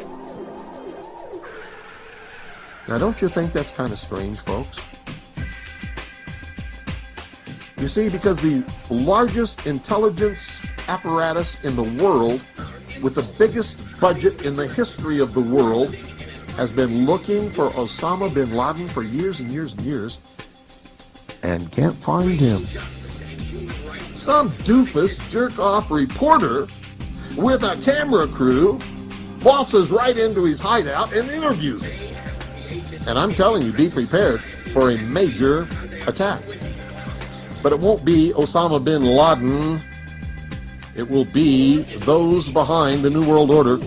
Now, don't you think that's kind of strange, folks? You see, because the largest intelligence apparatus in the world, with the biggest budget in the history of the world, has been looking for Osama bin Laden for years and years and years, and can't find him. Some doofus jerk-off reporter with a camera crew waltzes right into his hideout and interviews him. And I'm telling you, be prepared for a major attack. But it won't be Osama bin Laden. It will be those behind the New World Order.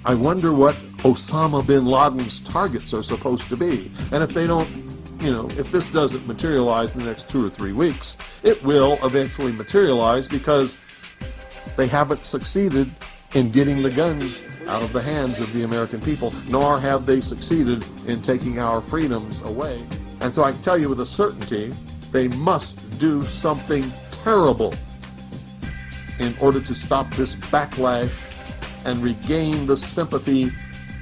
I wonder what Osama bin Laden's targets are supposed to be. And if they don't, if this doesn't materialize in the next 2 or 3 weeks, it will eventually materialize because they haven't succeeded in getting the guns out of the hands of the American people, nor have they succeeded in taking our freedoms away. And so I can tell you with a certainty, they must do something terrible in order to stop this backlash and regain the sympathy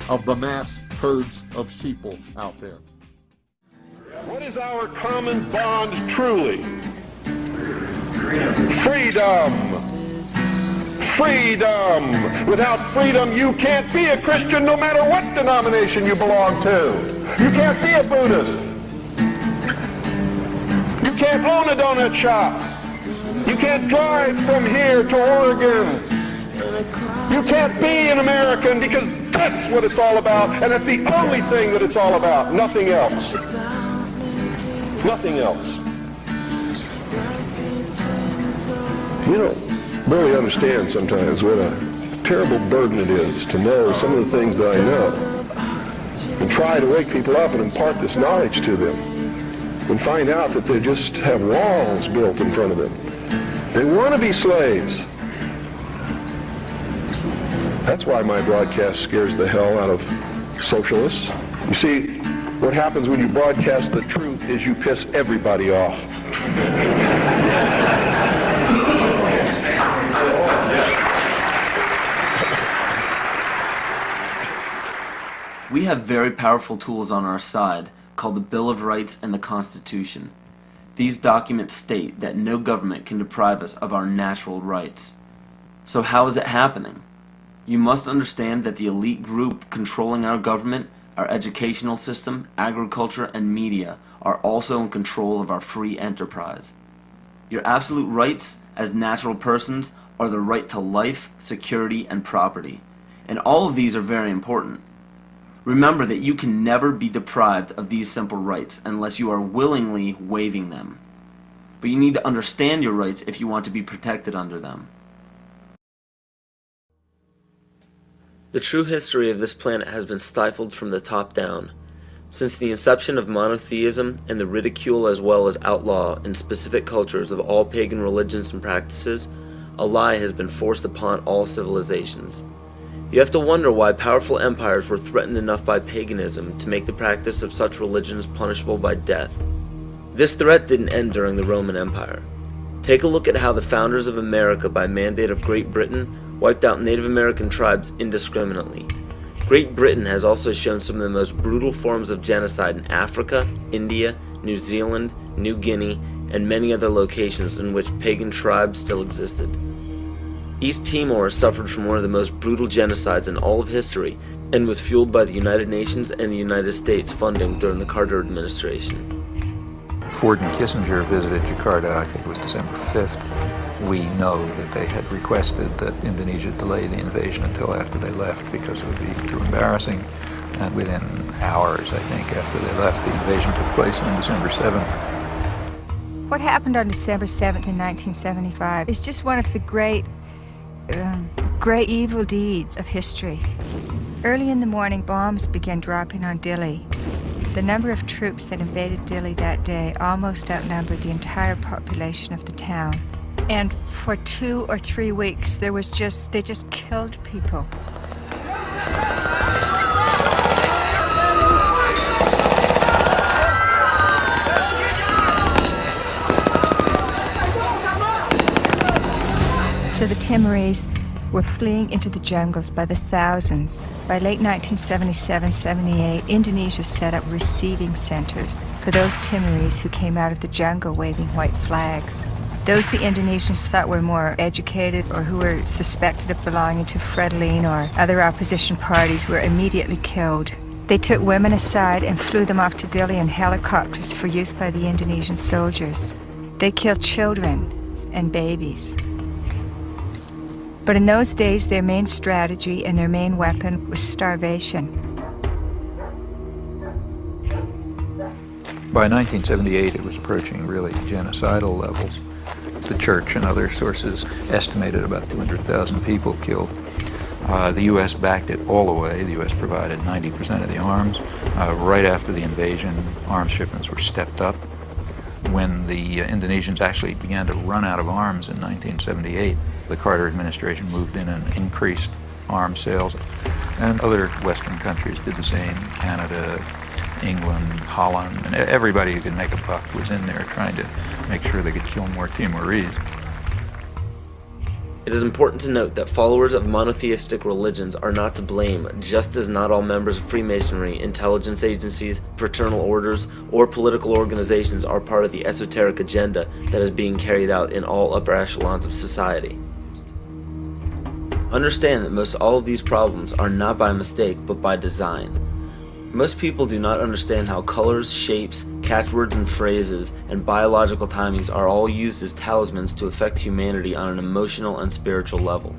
of the mass herds of sheeple out there. What is our common bond truly? Freedom! Freedom! Without freedom, you can't be a Christian no matter what denomination you belong to. You can't be a Buddhist. You can't own a donut shop. You can't drive from here to Oregon. You can't be an American because that's what it's all about, and it's the only thing that it's all about, nothing else. Nothing else. You don't really understand sometimes what a terrible burden it is to know some of the things that I know and try to wake people up and impart this knowledge to them and find out that they just have walls built in front of them. They want to be slaves. That's why my broadcast scares the hell out of socialists. You see, what happens when you broadcast the truth is you piss everybody off. We have very powerful tools on our side called the Bill of Rights and the Constitution. These documents state that no government can deprive us of our natural rights. So how is it happening? You must understand that the elite group controlling our government, our educational system, agriculture, and media are also in control of our free enterprise. Your absolute rights as natural persons are the right to life, security, and property. And all of these are very important. Remember that you can never be deprived of these simple rights unless you are willingly waiving them. But you need to understand your rights if you want to be protected under them. The true history of this planet has been stifled from the top down. Since the inception of monotheism and the ridicule as well as outlaw in specific cultures of all pagan religions and practices, a lie has been forced upon all civilizations. You have to wonder why powerful empires were threatened enough by paganism to make the practice of such religions punishable by death. This threat didn't end during the Roman Empire. Take a look at how the founders of America, by mandate of Great Britain, wiped out Native American tribes indiscriminately. Great Britain has also shown some of the most brutal forms of genocide in Africa, India, New Zealand, New Guinea, and many other locations in which pagan tribes still existed. East Timor suffered from one of the most brutal genocides in all of history and was fueled by the United Nations and the United States funding during the Carter administration. Ford and Kissinger visited Jakarta, I think it was December 5th. We know that they had requested that Indonesia delay the invasion until after they left because it would be too embarrassing. And within hours, I think, after they left, the invasion took place on December 7th. What happened on December 7th in 1975 is just one of the great evil deeds of history. Early in the morning, bombs began dropping on Dili. The number of troops that invaded Dili that day almost outnumbered the entire population of the town. And for 2 or 3 weeks, they just killed people. So the Timorese were fleeing into the jungles by the thousands. By late 1977-78, Indonesia set up receiving centers for those Timorese who came out of the jungle waving white flags. Those the Indonesians thought were more educated or who were suspected of belonging to Frelimo or other opposition parties were immediately killed. They took women aside and flew them off to Dili in helicopters for use by the Indonesian soldiers. They killed children and babies. But in those days, their main strategy and their main weapon was starvation. By 1978, it was approaching really genocidal levels. The church and other sources estimated about 200,000 people killed. The U.S. backed it all the way. The U.S. provided 90% of the arms. Right after the invasion, arms shipments were stepped up. When the Indonesians actually began to run out of arms in 1978, the Carter administration moved in and increased arms sales, and other Western countries did the same. Canada, England, Holland, and everybody who could make a buck was in there trying to make sure they could kill more Timorese. It is important to note that followers of monotheistic religions are not to blame, just as not all members of Freemasonry, intelligence agencies, fraternal orders, or political organizations are part of the Esoteric Agenda that is being carried out in all upper echelons of society. Understand that most all of these problems are not by mistake, but by design. Most people do not understand how colors, shapes, catchwords and phrases, and biological timings are all used as talismans to affect humanity on an emotional and spiritual level.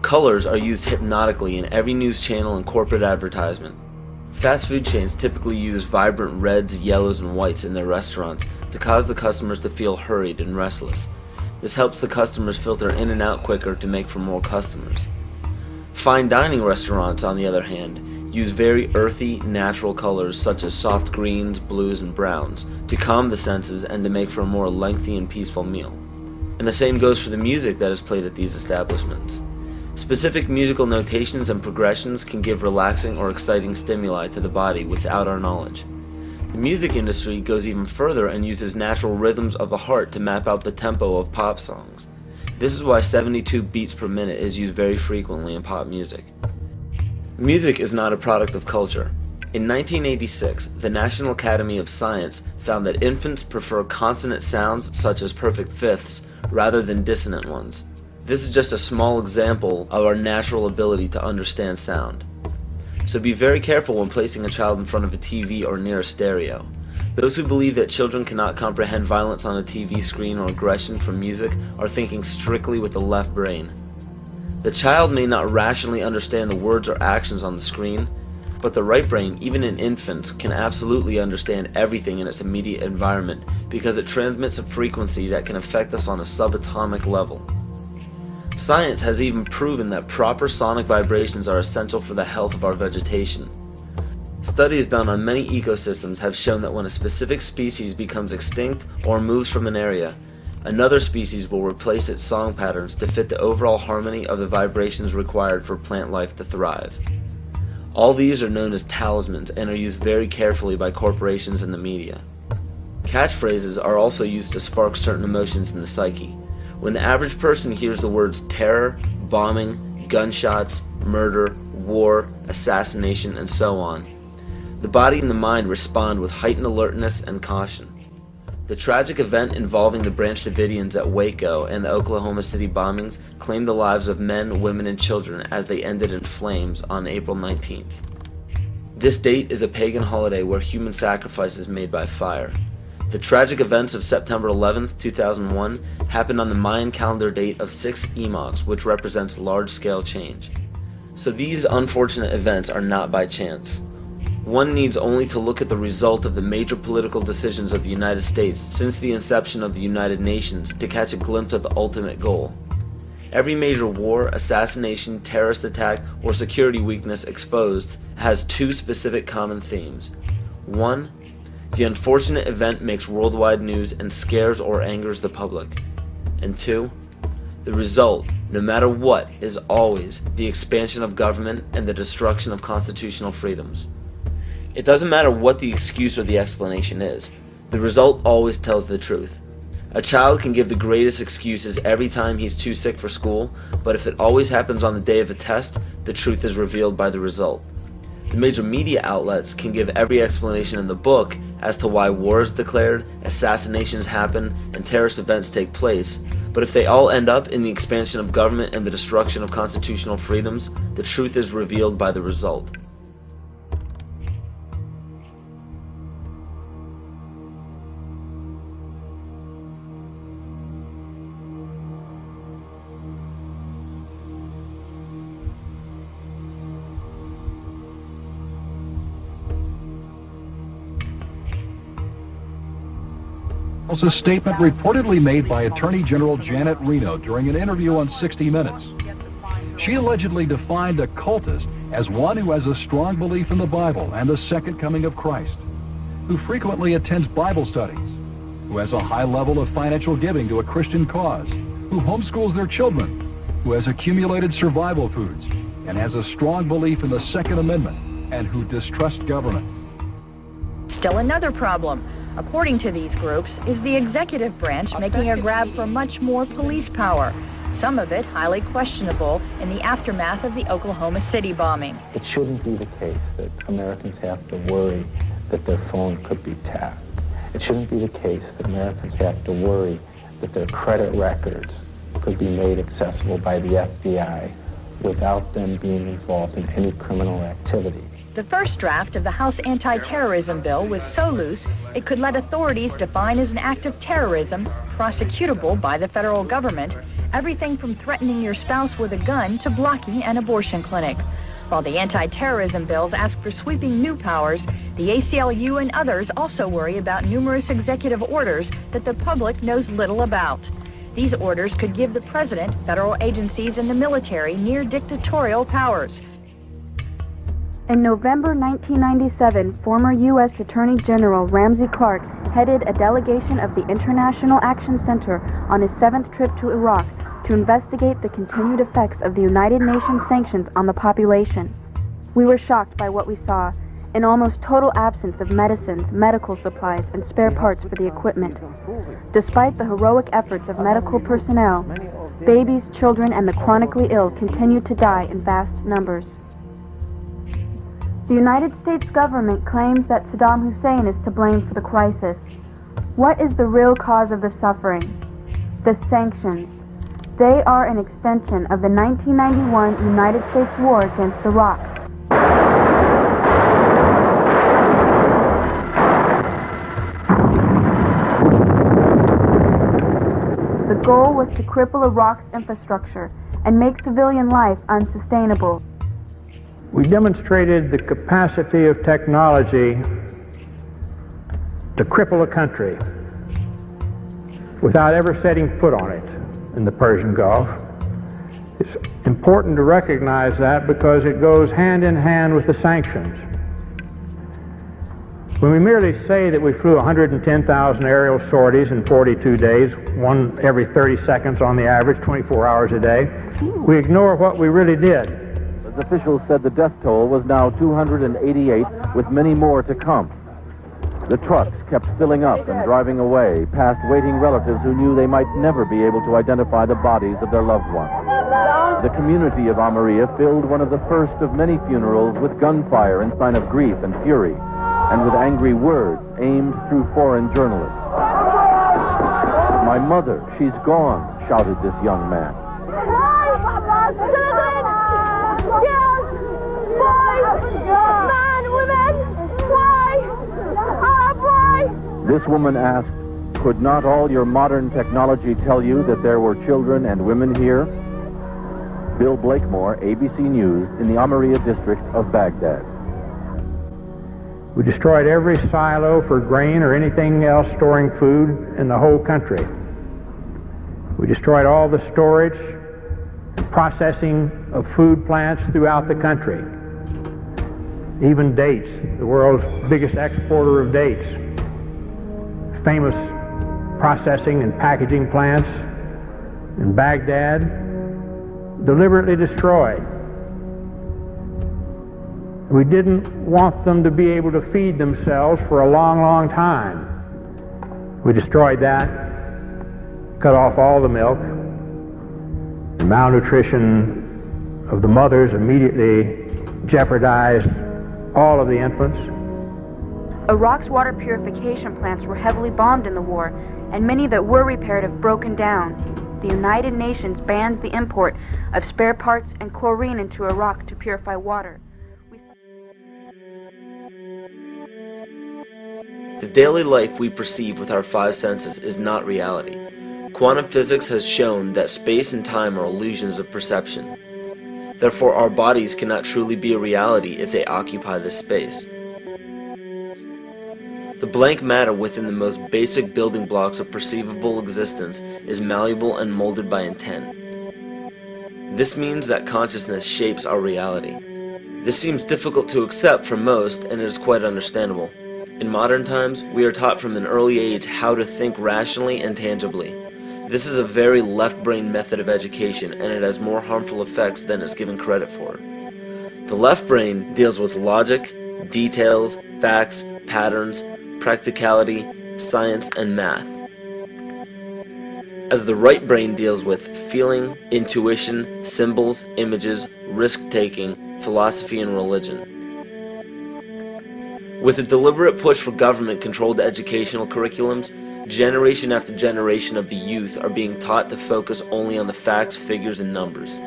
Colors are used hypnotically in every news channel and corporate advertisement. Fast food chains typically use vibrant reds, yellows, and whites in their restaurants to cause the customers to feel hurried and restless. This helps the customers filter in and out quicker to make for more customers. Fine dining restaurants, on the other hand, use very earthy, natural colors such as soft greens, blues, and browns to calm the senses and to make for a more lengthy and peaceful meal. And the same goes for the music that is played at these establishments. Specific musical notations and progressions can give relaxing or exciting stimuli to the body without our knowledge. The music industry goes even further and uses natural rhythms of the heart to map out the tempo of pop songs. This is why 72 beats per minute is used very frequently in pop music. Music is not a product of culture. In 1986, the National Academy of Science found that infants prefer consonant sounds such as perfect fifths rather than dissonant ones. This is just a small example of our natural ability to understand sound. So be very careful when placing a child in front of a TV or near a stereo. Those who believe that children cannot comprehend violence on a TV screen or aggression from music are thinking strictly with the left brain. The child may not rationally understand the words or actions on the screen, but the right brain, even in infants, can absolutely understand everything in its immediate environment because it transmits a frequency that can affect us on a subatomic level. Science has even proven that proper sonic vibrations are essential for the health of our vegetation. Studies done on many ecosystems have shown that when a specific species becomes extinct or moves from an area, another species will replace its song patterns to fit the overall harmony of the vibrations required for plant life to thrive. All these are known as talismans and are used very carefully by corporations and the media. Catchphrases are also used to spark certain emotions in the psyche. When the average person hears the words terror, bombing, gunshots, murder, war, assassination, and so on, the body and the mind respond with heightened alertness and caution. The tragic event involving the Branch Davidians at Waco and the Oklahoma City bombings claimed the lives of men, women, and children as they ended in flames on April 19th. This date is a pagan holiday where human sacrifice is made by fire. The tragic events of September 11th, 2001 happened on the Mayan calendar date of 6 epochs, which represents large-scale change. So these unfortunate events are not by chance. One needs only to look at the result of the major political decisions of the United States since the inception of the United Nations to catch a glimpse of the ultimate goal. Every major war, assassination, terrorist attack, or security weakness exposed has two specific common themes. 1. The unfortunate event makes worldwide news and scares or angers the public. And 2. The result, no matter what, is always the expansion of government and the destruction of constitutional freedoms. It doesn't matter what the excuse or the explanation is. The result always tells the truth. A child can give the greatest excuses every time he's too sick for school, but if it always happens on the day of a test, the truth is revealed by the result. The major media outlets can give every explanation in the book as to why war is declared, assassinations happen, and terrorist events take place, but if they all end up in the expansion of government and the destruction of constitutional freedoms, the truth is revealed by the result. Was a statement reportedly made by Attorney General Janet Reno during an interview on 60 Minutes. She allegedly defined a cultist as one who has a strong belief in the Bible and the second coming of Christ, who frequently attends Bible studies, who has a high level of financial giving to a Christian cause, who homeschools their children, who has accumulated survival foods, and has a strong belief in the Second Amendment, and who distrusts government. Still another problem, according to these groups, is the executive branch making a grab for much more police power, some of it highly questionable in the aftermath of the Oklahoma City bombing. It shouldn't be the case that Americans have to worry that their phone could be tapped. It shouldn't be the case that Americans have to worry that their credit records could be made accessible by the FBI without them being involved in any criminal activity. The first draft of the House anti-terrorism bill was so loose it could let authorities define as an act of terrorism, prosecutable by the federal government, everything from threatening your spouse with a gun to blocking an abortion clinic. While the anti-terrorism bills ask for sweeping new powers, the ACLU and others also worry about numerous executive orders that the public knows little about. These orders could give the president, federal agencies, and the military near dictatorial powers. In November 1997, former U.S. Attorney General Ramsey Clark headed a delegation of the International Action Center on his 7th trip to Iraq to investigate the continued effects of the United Nations sanctions on the population. We were shocked by what we saw, an almost total absence of medicines, medical supplies, and spare parts for the equipment. Despite the heroic efforts of medical personnel, babies, children, and the chronically ill continued to die in vast numbers. The United States government claims that Saddam Hussein is to blame for the crisis. What is the real cause of the suffering? The sanctions. They are an extension of the 1991 United States war against Iraq. The goal was to cripple Iraq's infrastructure and make civilian life unsustainable. We demonstrated the capacity of technology to cripple a country without ever setting foot on it in the Persian Gulf. It's important to recognize that because it goes hand in hand with the sanctions. When we merely say that we flew 110,000 aerial sorties in 42 days, one every 30 seconds on the average, 24 hours a day, we ignore what we really did. Officials said the death toll was now 288, with many more to come. The trucks kept filling up and driving away, past waiting relatives who knew they might never be able to identify the bodies of their loved ones. The community of Almeria filled one of the first of many funerals with gunfire in sign of grief and fury, and with angry words aimed through foreign journalists. "My mother, she's gone," shouted this young man. This woman asked, "Could not all your modern technology tell you that there were children and women here?" Bill Blakemore, ABC News, in the Almeria district of Baghdad. We destroyed every silo for grain or anything else storing food in the whole country. We destroyed all the storage and processing of food plants throughout the country. even dates, the world's biggest exporter of dates. Famous processing and packaging plants in Baghdad, deliberately destroyed. We didn't want them to be able to feed themselves for a long, long time. We destroyed that, cut off all the milk. The malnutrition of the mothers immediately jeopardized all of the infants. Iraq's water purification plants were heavily bombed in the war, and many that were repaired have broken down. The United Nations bans the import of spare parts and chlorine into Iraq to purify water. The daily life we perceive with our five senses is not reality. Quantum physics has shown that space and time are illusions of perception. Therefore, our bodies cannot truly be a reality if they occupy this space. The blank matter within the most basic building blocks of perceivable existence is malleable and molded by intent. This means that consciousness shapes our reality. This seems difficult to accept for most, and it is quite understandable. In modern times, we are taught from an early age how to think rationally and tangibly. This is a very left-brain method of education, and it has more harmful effects than is given credit for. The left brain deals with logic, details, facts, patterns, practicality, science, and math, as the right brain deals with feeling, intuition, symbols, images, risk-taking, philosophy, and religion. With a deliberate push for government-controlled educational curriculums, generation after generation of the youth are being taught to focus only on the facts, figures, and numbers.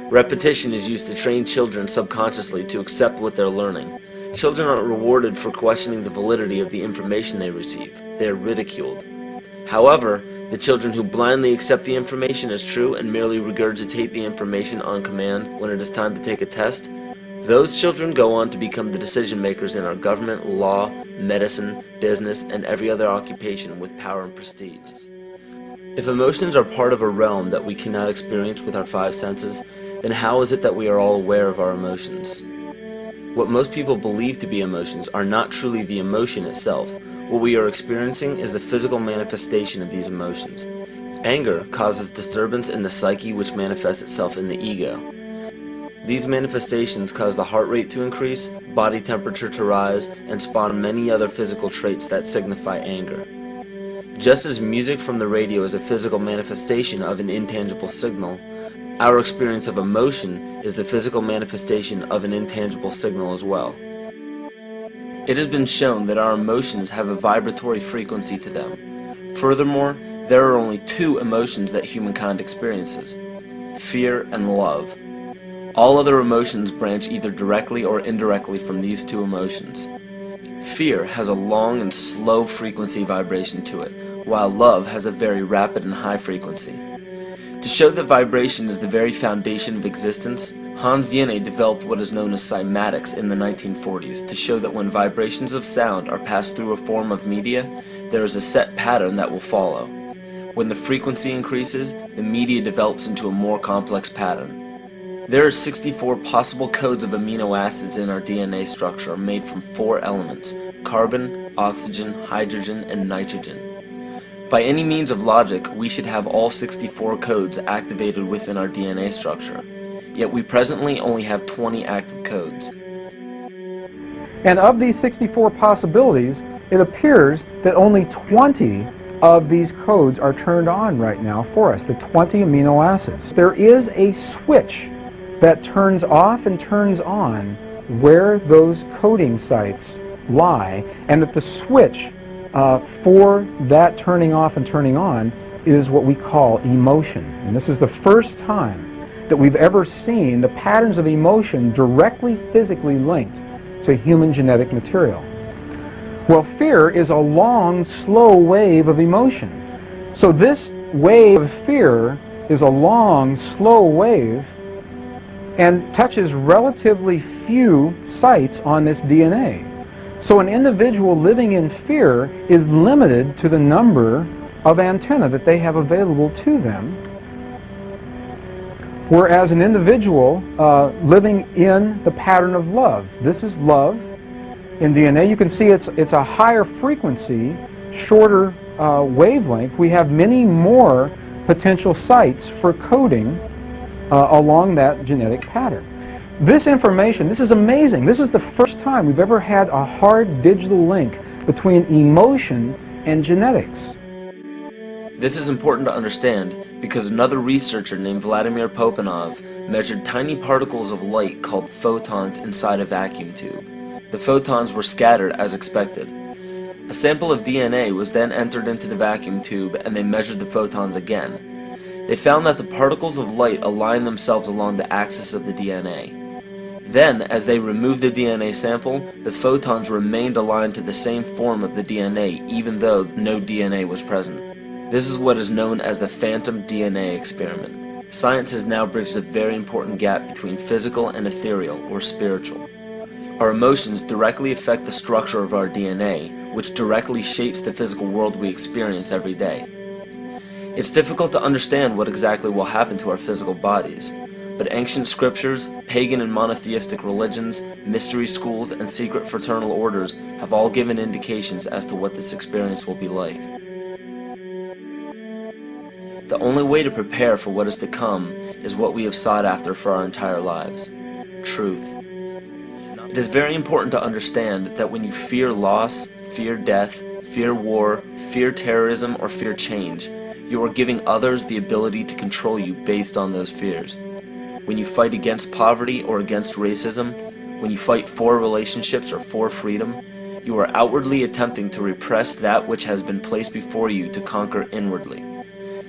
Repetition is used to train children subconsciously to accept what they're learning. Children aren't rewarded for questioning the validity of the information they receive. They are ridiculed. However, the children who blindly accept the information as true and merely regurgitate the information on command when it is time to take a test, those children go on to become the decision makers in our government, law, medicine, business, and every other occupation with power and prestige. If emotions are part of a realm that we cannot experience with our five senses, then how is it that we are all aware of our emotions? What most people believe to be emotions are not truly the emotion itself. What we are experiencing is the physical manifestation of these emotions. Anger causes disturbance in the psyche, which manifests itself in the ego. These manifestations cause the heart rate to increase, body temperature to rise, and spawn many other physical traits that signify anger. Just as music from the radio is a physical manifestation of an intangible signal, our experience of emotion is the physical manifestation of an intangible signal as well. It has been shown that our emotions have a vibratory frequency to them. Furthermore, there are only two emotions that humankind experiences: fear and love. All other emotions branch either directly or indirectly from these two emotions. Fear has a long and slow frequency vibration to it, while love has a very rapid and high frequency. To show that vibration is the very foundation of existence, Hans Jenne developed what is known as cymatics in the 1940s to show that when vibrations of sound are passed through a form of media, there is a set pattern that will follow. When the frequency increases, the media develops into a more complex pattern. There are 64 possible codes of amino acids in our DNA structure made from 4 elements: carbon, oxygen, hydrogen, and nitrogen. By any means of logic, we should have all 64 codes activated within our DNA structure. Yet we presently only have 20 active codes. And of these 64 possibilities, it appears that only 20 of these codes are turned on right now for us, the 20 amino acids. There is a switch that turns off and turns on where those coding sites lie, and that the switch for that turning off and turning on is what we call emotion. And this is the first time that we've ever seen the patterns of emotion directly physically linked to human genetic material. Well, fear is a long, slow wave of emotion. So this wave of fear is a long, slow wave and touches relatively few sites on this DNA. So an individual living in fear is limited to the number of antennae that they have available to them we're as an individual living in the pattern of love. This is love in DNA. You can see it's a higher frequency, shorter wavelength. We have many more potential sites for coding along that genetic pattern. This information, this is amazing. This is the first time we've ever had a hard digital link between emotion and genetics. This is important to understand because another researcher named Vladimir Popanov measured tiny particles of light called photons inside a vacuum tube. The photons were scattered as expected. A sample of DNA was then entered into the vacuum tube and they measured the photons again. They found that the particles of light aligned themselves along the axis of the DNA. Then, as they removed the DNA sample, the photons remained aligned to the same form of the DNA even though no DNA was present. This is what is known as the phantom DNA experiment. Science has now bridged a very important gap between physical and ethereal, or spiritual. Our emotions directly affect the structure of our DNA, which directly shapes the physical world we experience every day. It's difficult to understand what exactly will happen to our physical bodies, but ancient scriptures, pagan and monotheistic religions, mystery schools, and secret fraternal orders have all given indications as to what this experience will be like. The only way to prepare for what is to come is what we have sought after for our entire lives: truth. It is very important to understand that when you fear loss, fear death, fear war, fear terrorism, or fear change, you are giving others the ability to control you based on those fears. When you fight against poverty or against racism, when you fight for relationships or for freedom, you are outwardly attempting to repress that which has been placed before you to conquer inwardly.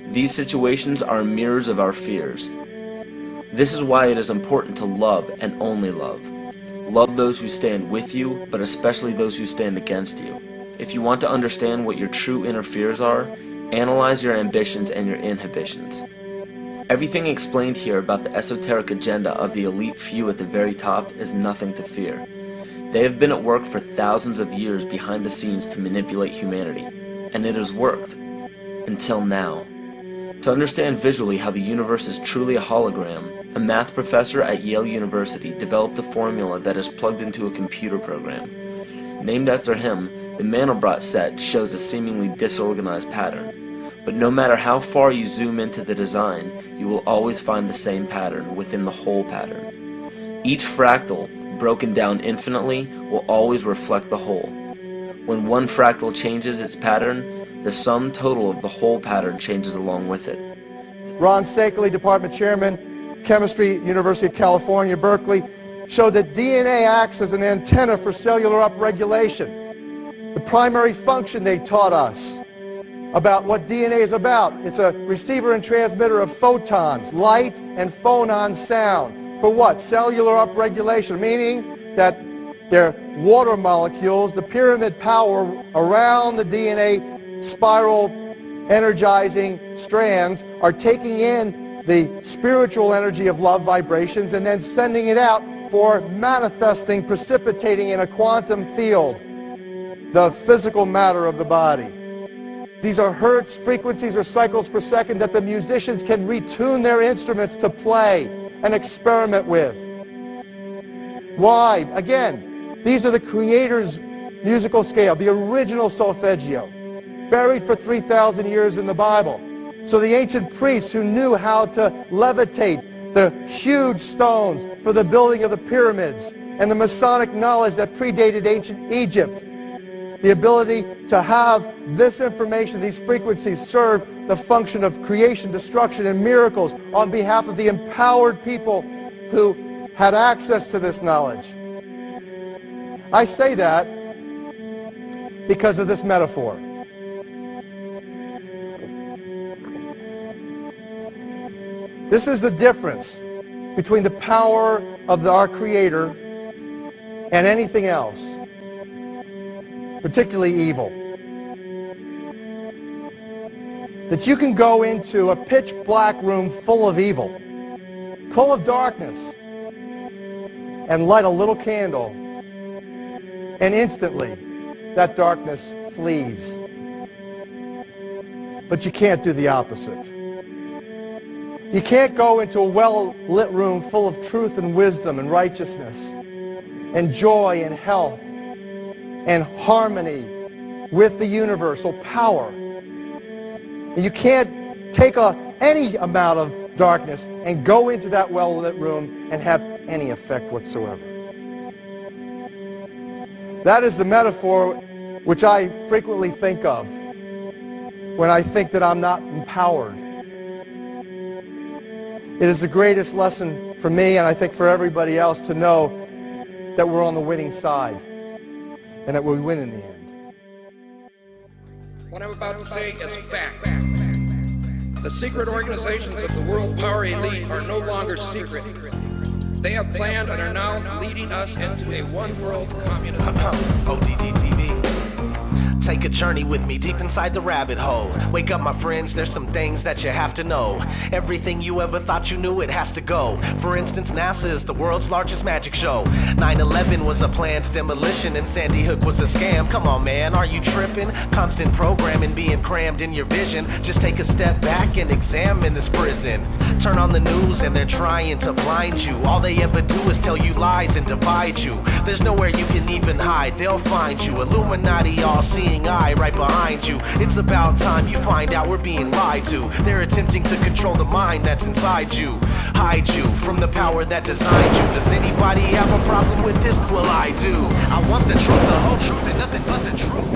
These situations are mirrors of our fears. This is why it is important to love and only love. Love those who stand with you, but especially those who stand against you. If you want to understand what your true inner fears are, analyze your ambitions and your inhibitions. Everything explained here about the esoteric agenda of the elite few at the very top is nothing to fear. They have been at work for thousands of years behind the scenes to manipulate humanity, and it has worked. Until now. To understand visually how the universe is truly a hologram, a math professor at Yale University developed a formula that is plugged into a computer program. Named after him, the Mandelbrot set shows a seemingly disorganized pattern. But no matter how far you zoom into the design, you will always find the same pattern within the whole pattern. Each fractal, broken down infinitely, will always reflect the whole. When one fractal changes its pattern, the sum total of the whole pattern changes along with it. Ron Sakeley, Department Chairman, Chemistry, University of California, Berkeley, showed that DNA acts as an antenna for cellular upregulation. The primary function they taught us about what DNA is about. It's a receiver and transmitter of photons, light and phonon sound. For what? Cellular upregulation, meaning that they're water molecules, the pyramid power around the DNA spiral energizing strands are taking in the spiritual energy of love vibrations and then sending it out for manifesting, precipitating in a quantum field, the physical matter of the body. These are hertz, frequencies, or cycles per second that the musicians can retune their instruments to play and experiment with. Why? Again, these are the Creator's musical scale, the original solfeggio, buried for 3,000 years in the Bible. So the ancient priests who knew how to levitate the huge stones for the building of the pyramids and the Masonic knowledge that predated ancient Egypt, the ability to have this information, these frequencies, serve the function of creation, destruction, and miracles on behalf of the empowered people who had access to this knowledge. I say that because of this metaphor. This is the difference between the power of our Creator and anything else, particularly evil. That you can go into a pitch black room full of evil, full of darkness, and light a little candle, and instantly that darkness flees. But you can't do the opposite. You can't go into a well-lit room full of truth and wisdom and righteousness and joy and health and harmony with the universal power. And you can't take any amount of darkness and go into that well-lit room and have any effect whatsoever. That is the metaphor which I frequently think of when I think that I'm not empowered. It is the greatest lesson for me, and I think for everybody else, to know that we're on the winning side and that we win in the end. What I'm about to say is fact. The secret organizations of the world power elite are no longer secret. They have planned and are now leading us into a one-world communism. ODDTV. Take a journey with me deep inside the rabbit hole. Wake up, my friends, there's some things that you have to know. Everything you ever thought you knew, it has to go. For instance, NASA is the world's largest magic show. 9/11 was a planned demolition and Sandy Hook was a scam. Come on, man, are you tripping? Constant programming being crammed in your vision. Just take a step back and examine this prison. Turn on the news and they're trying to blind you. All they ever do is tell you lies and divide you. There's nowhere you can even hide, they'll find you. Illuminati all-seeing eye right behind you. It's about time you find out we're being lied to. They're attempting to control the mind that's inside you. Hide you from the power that designed you. Does anybody have a problem with this? Well, I do. I want the truth, the whole truth, and nothing but the truth.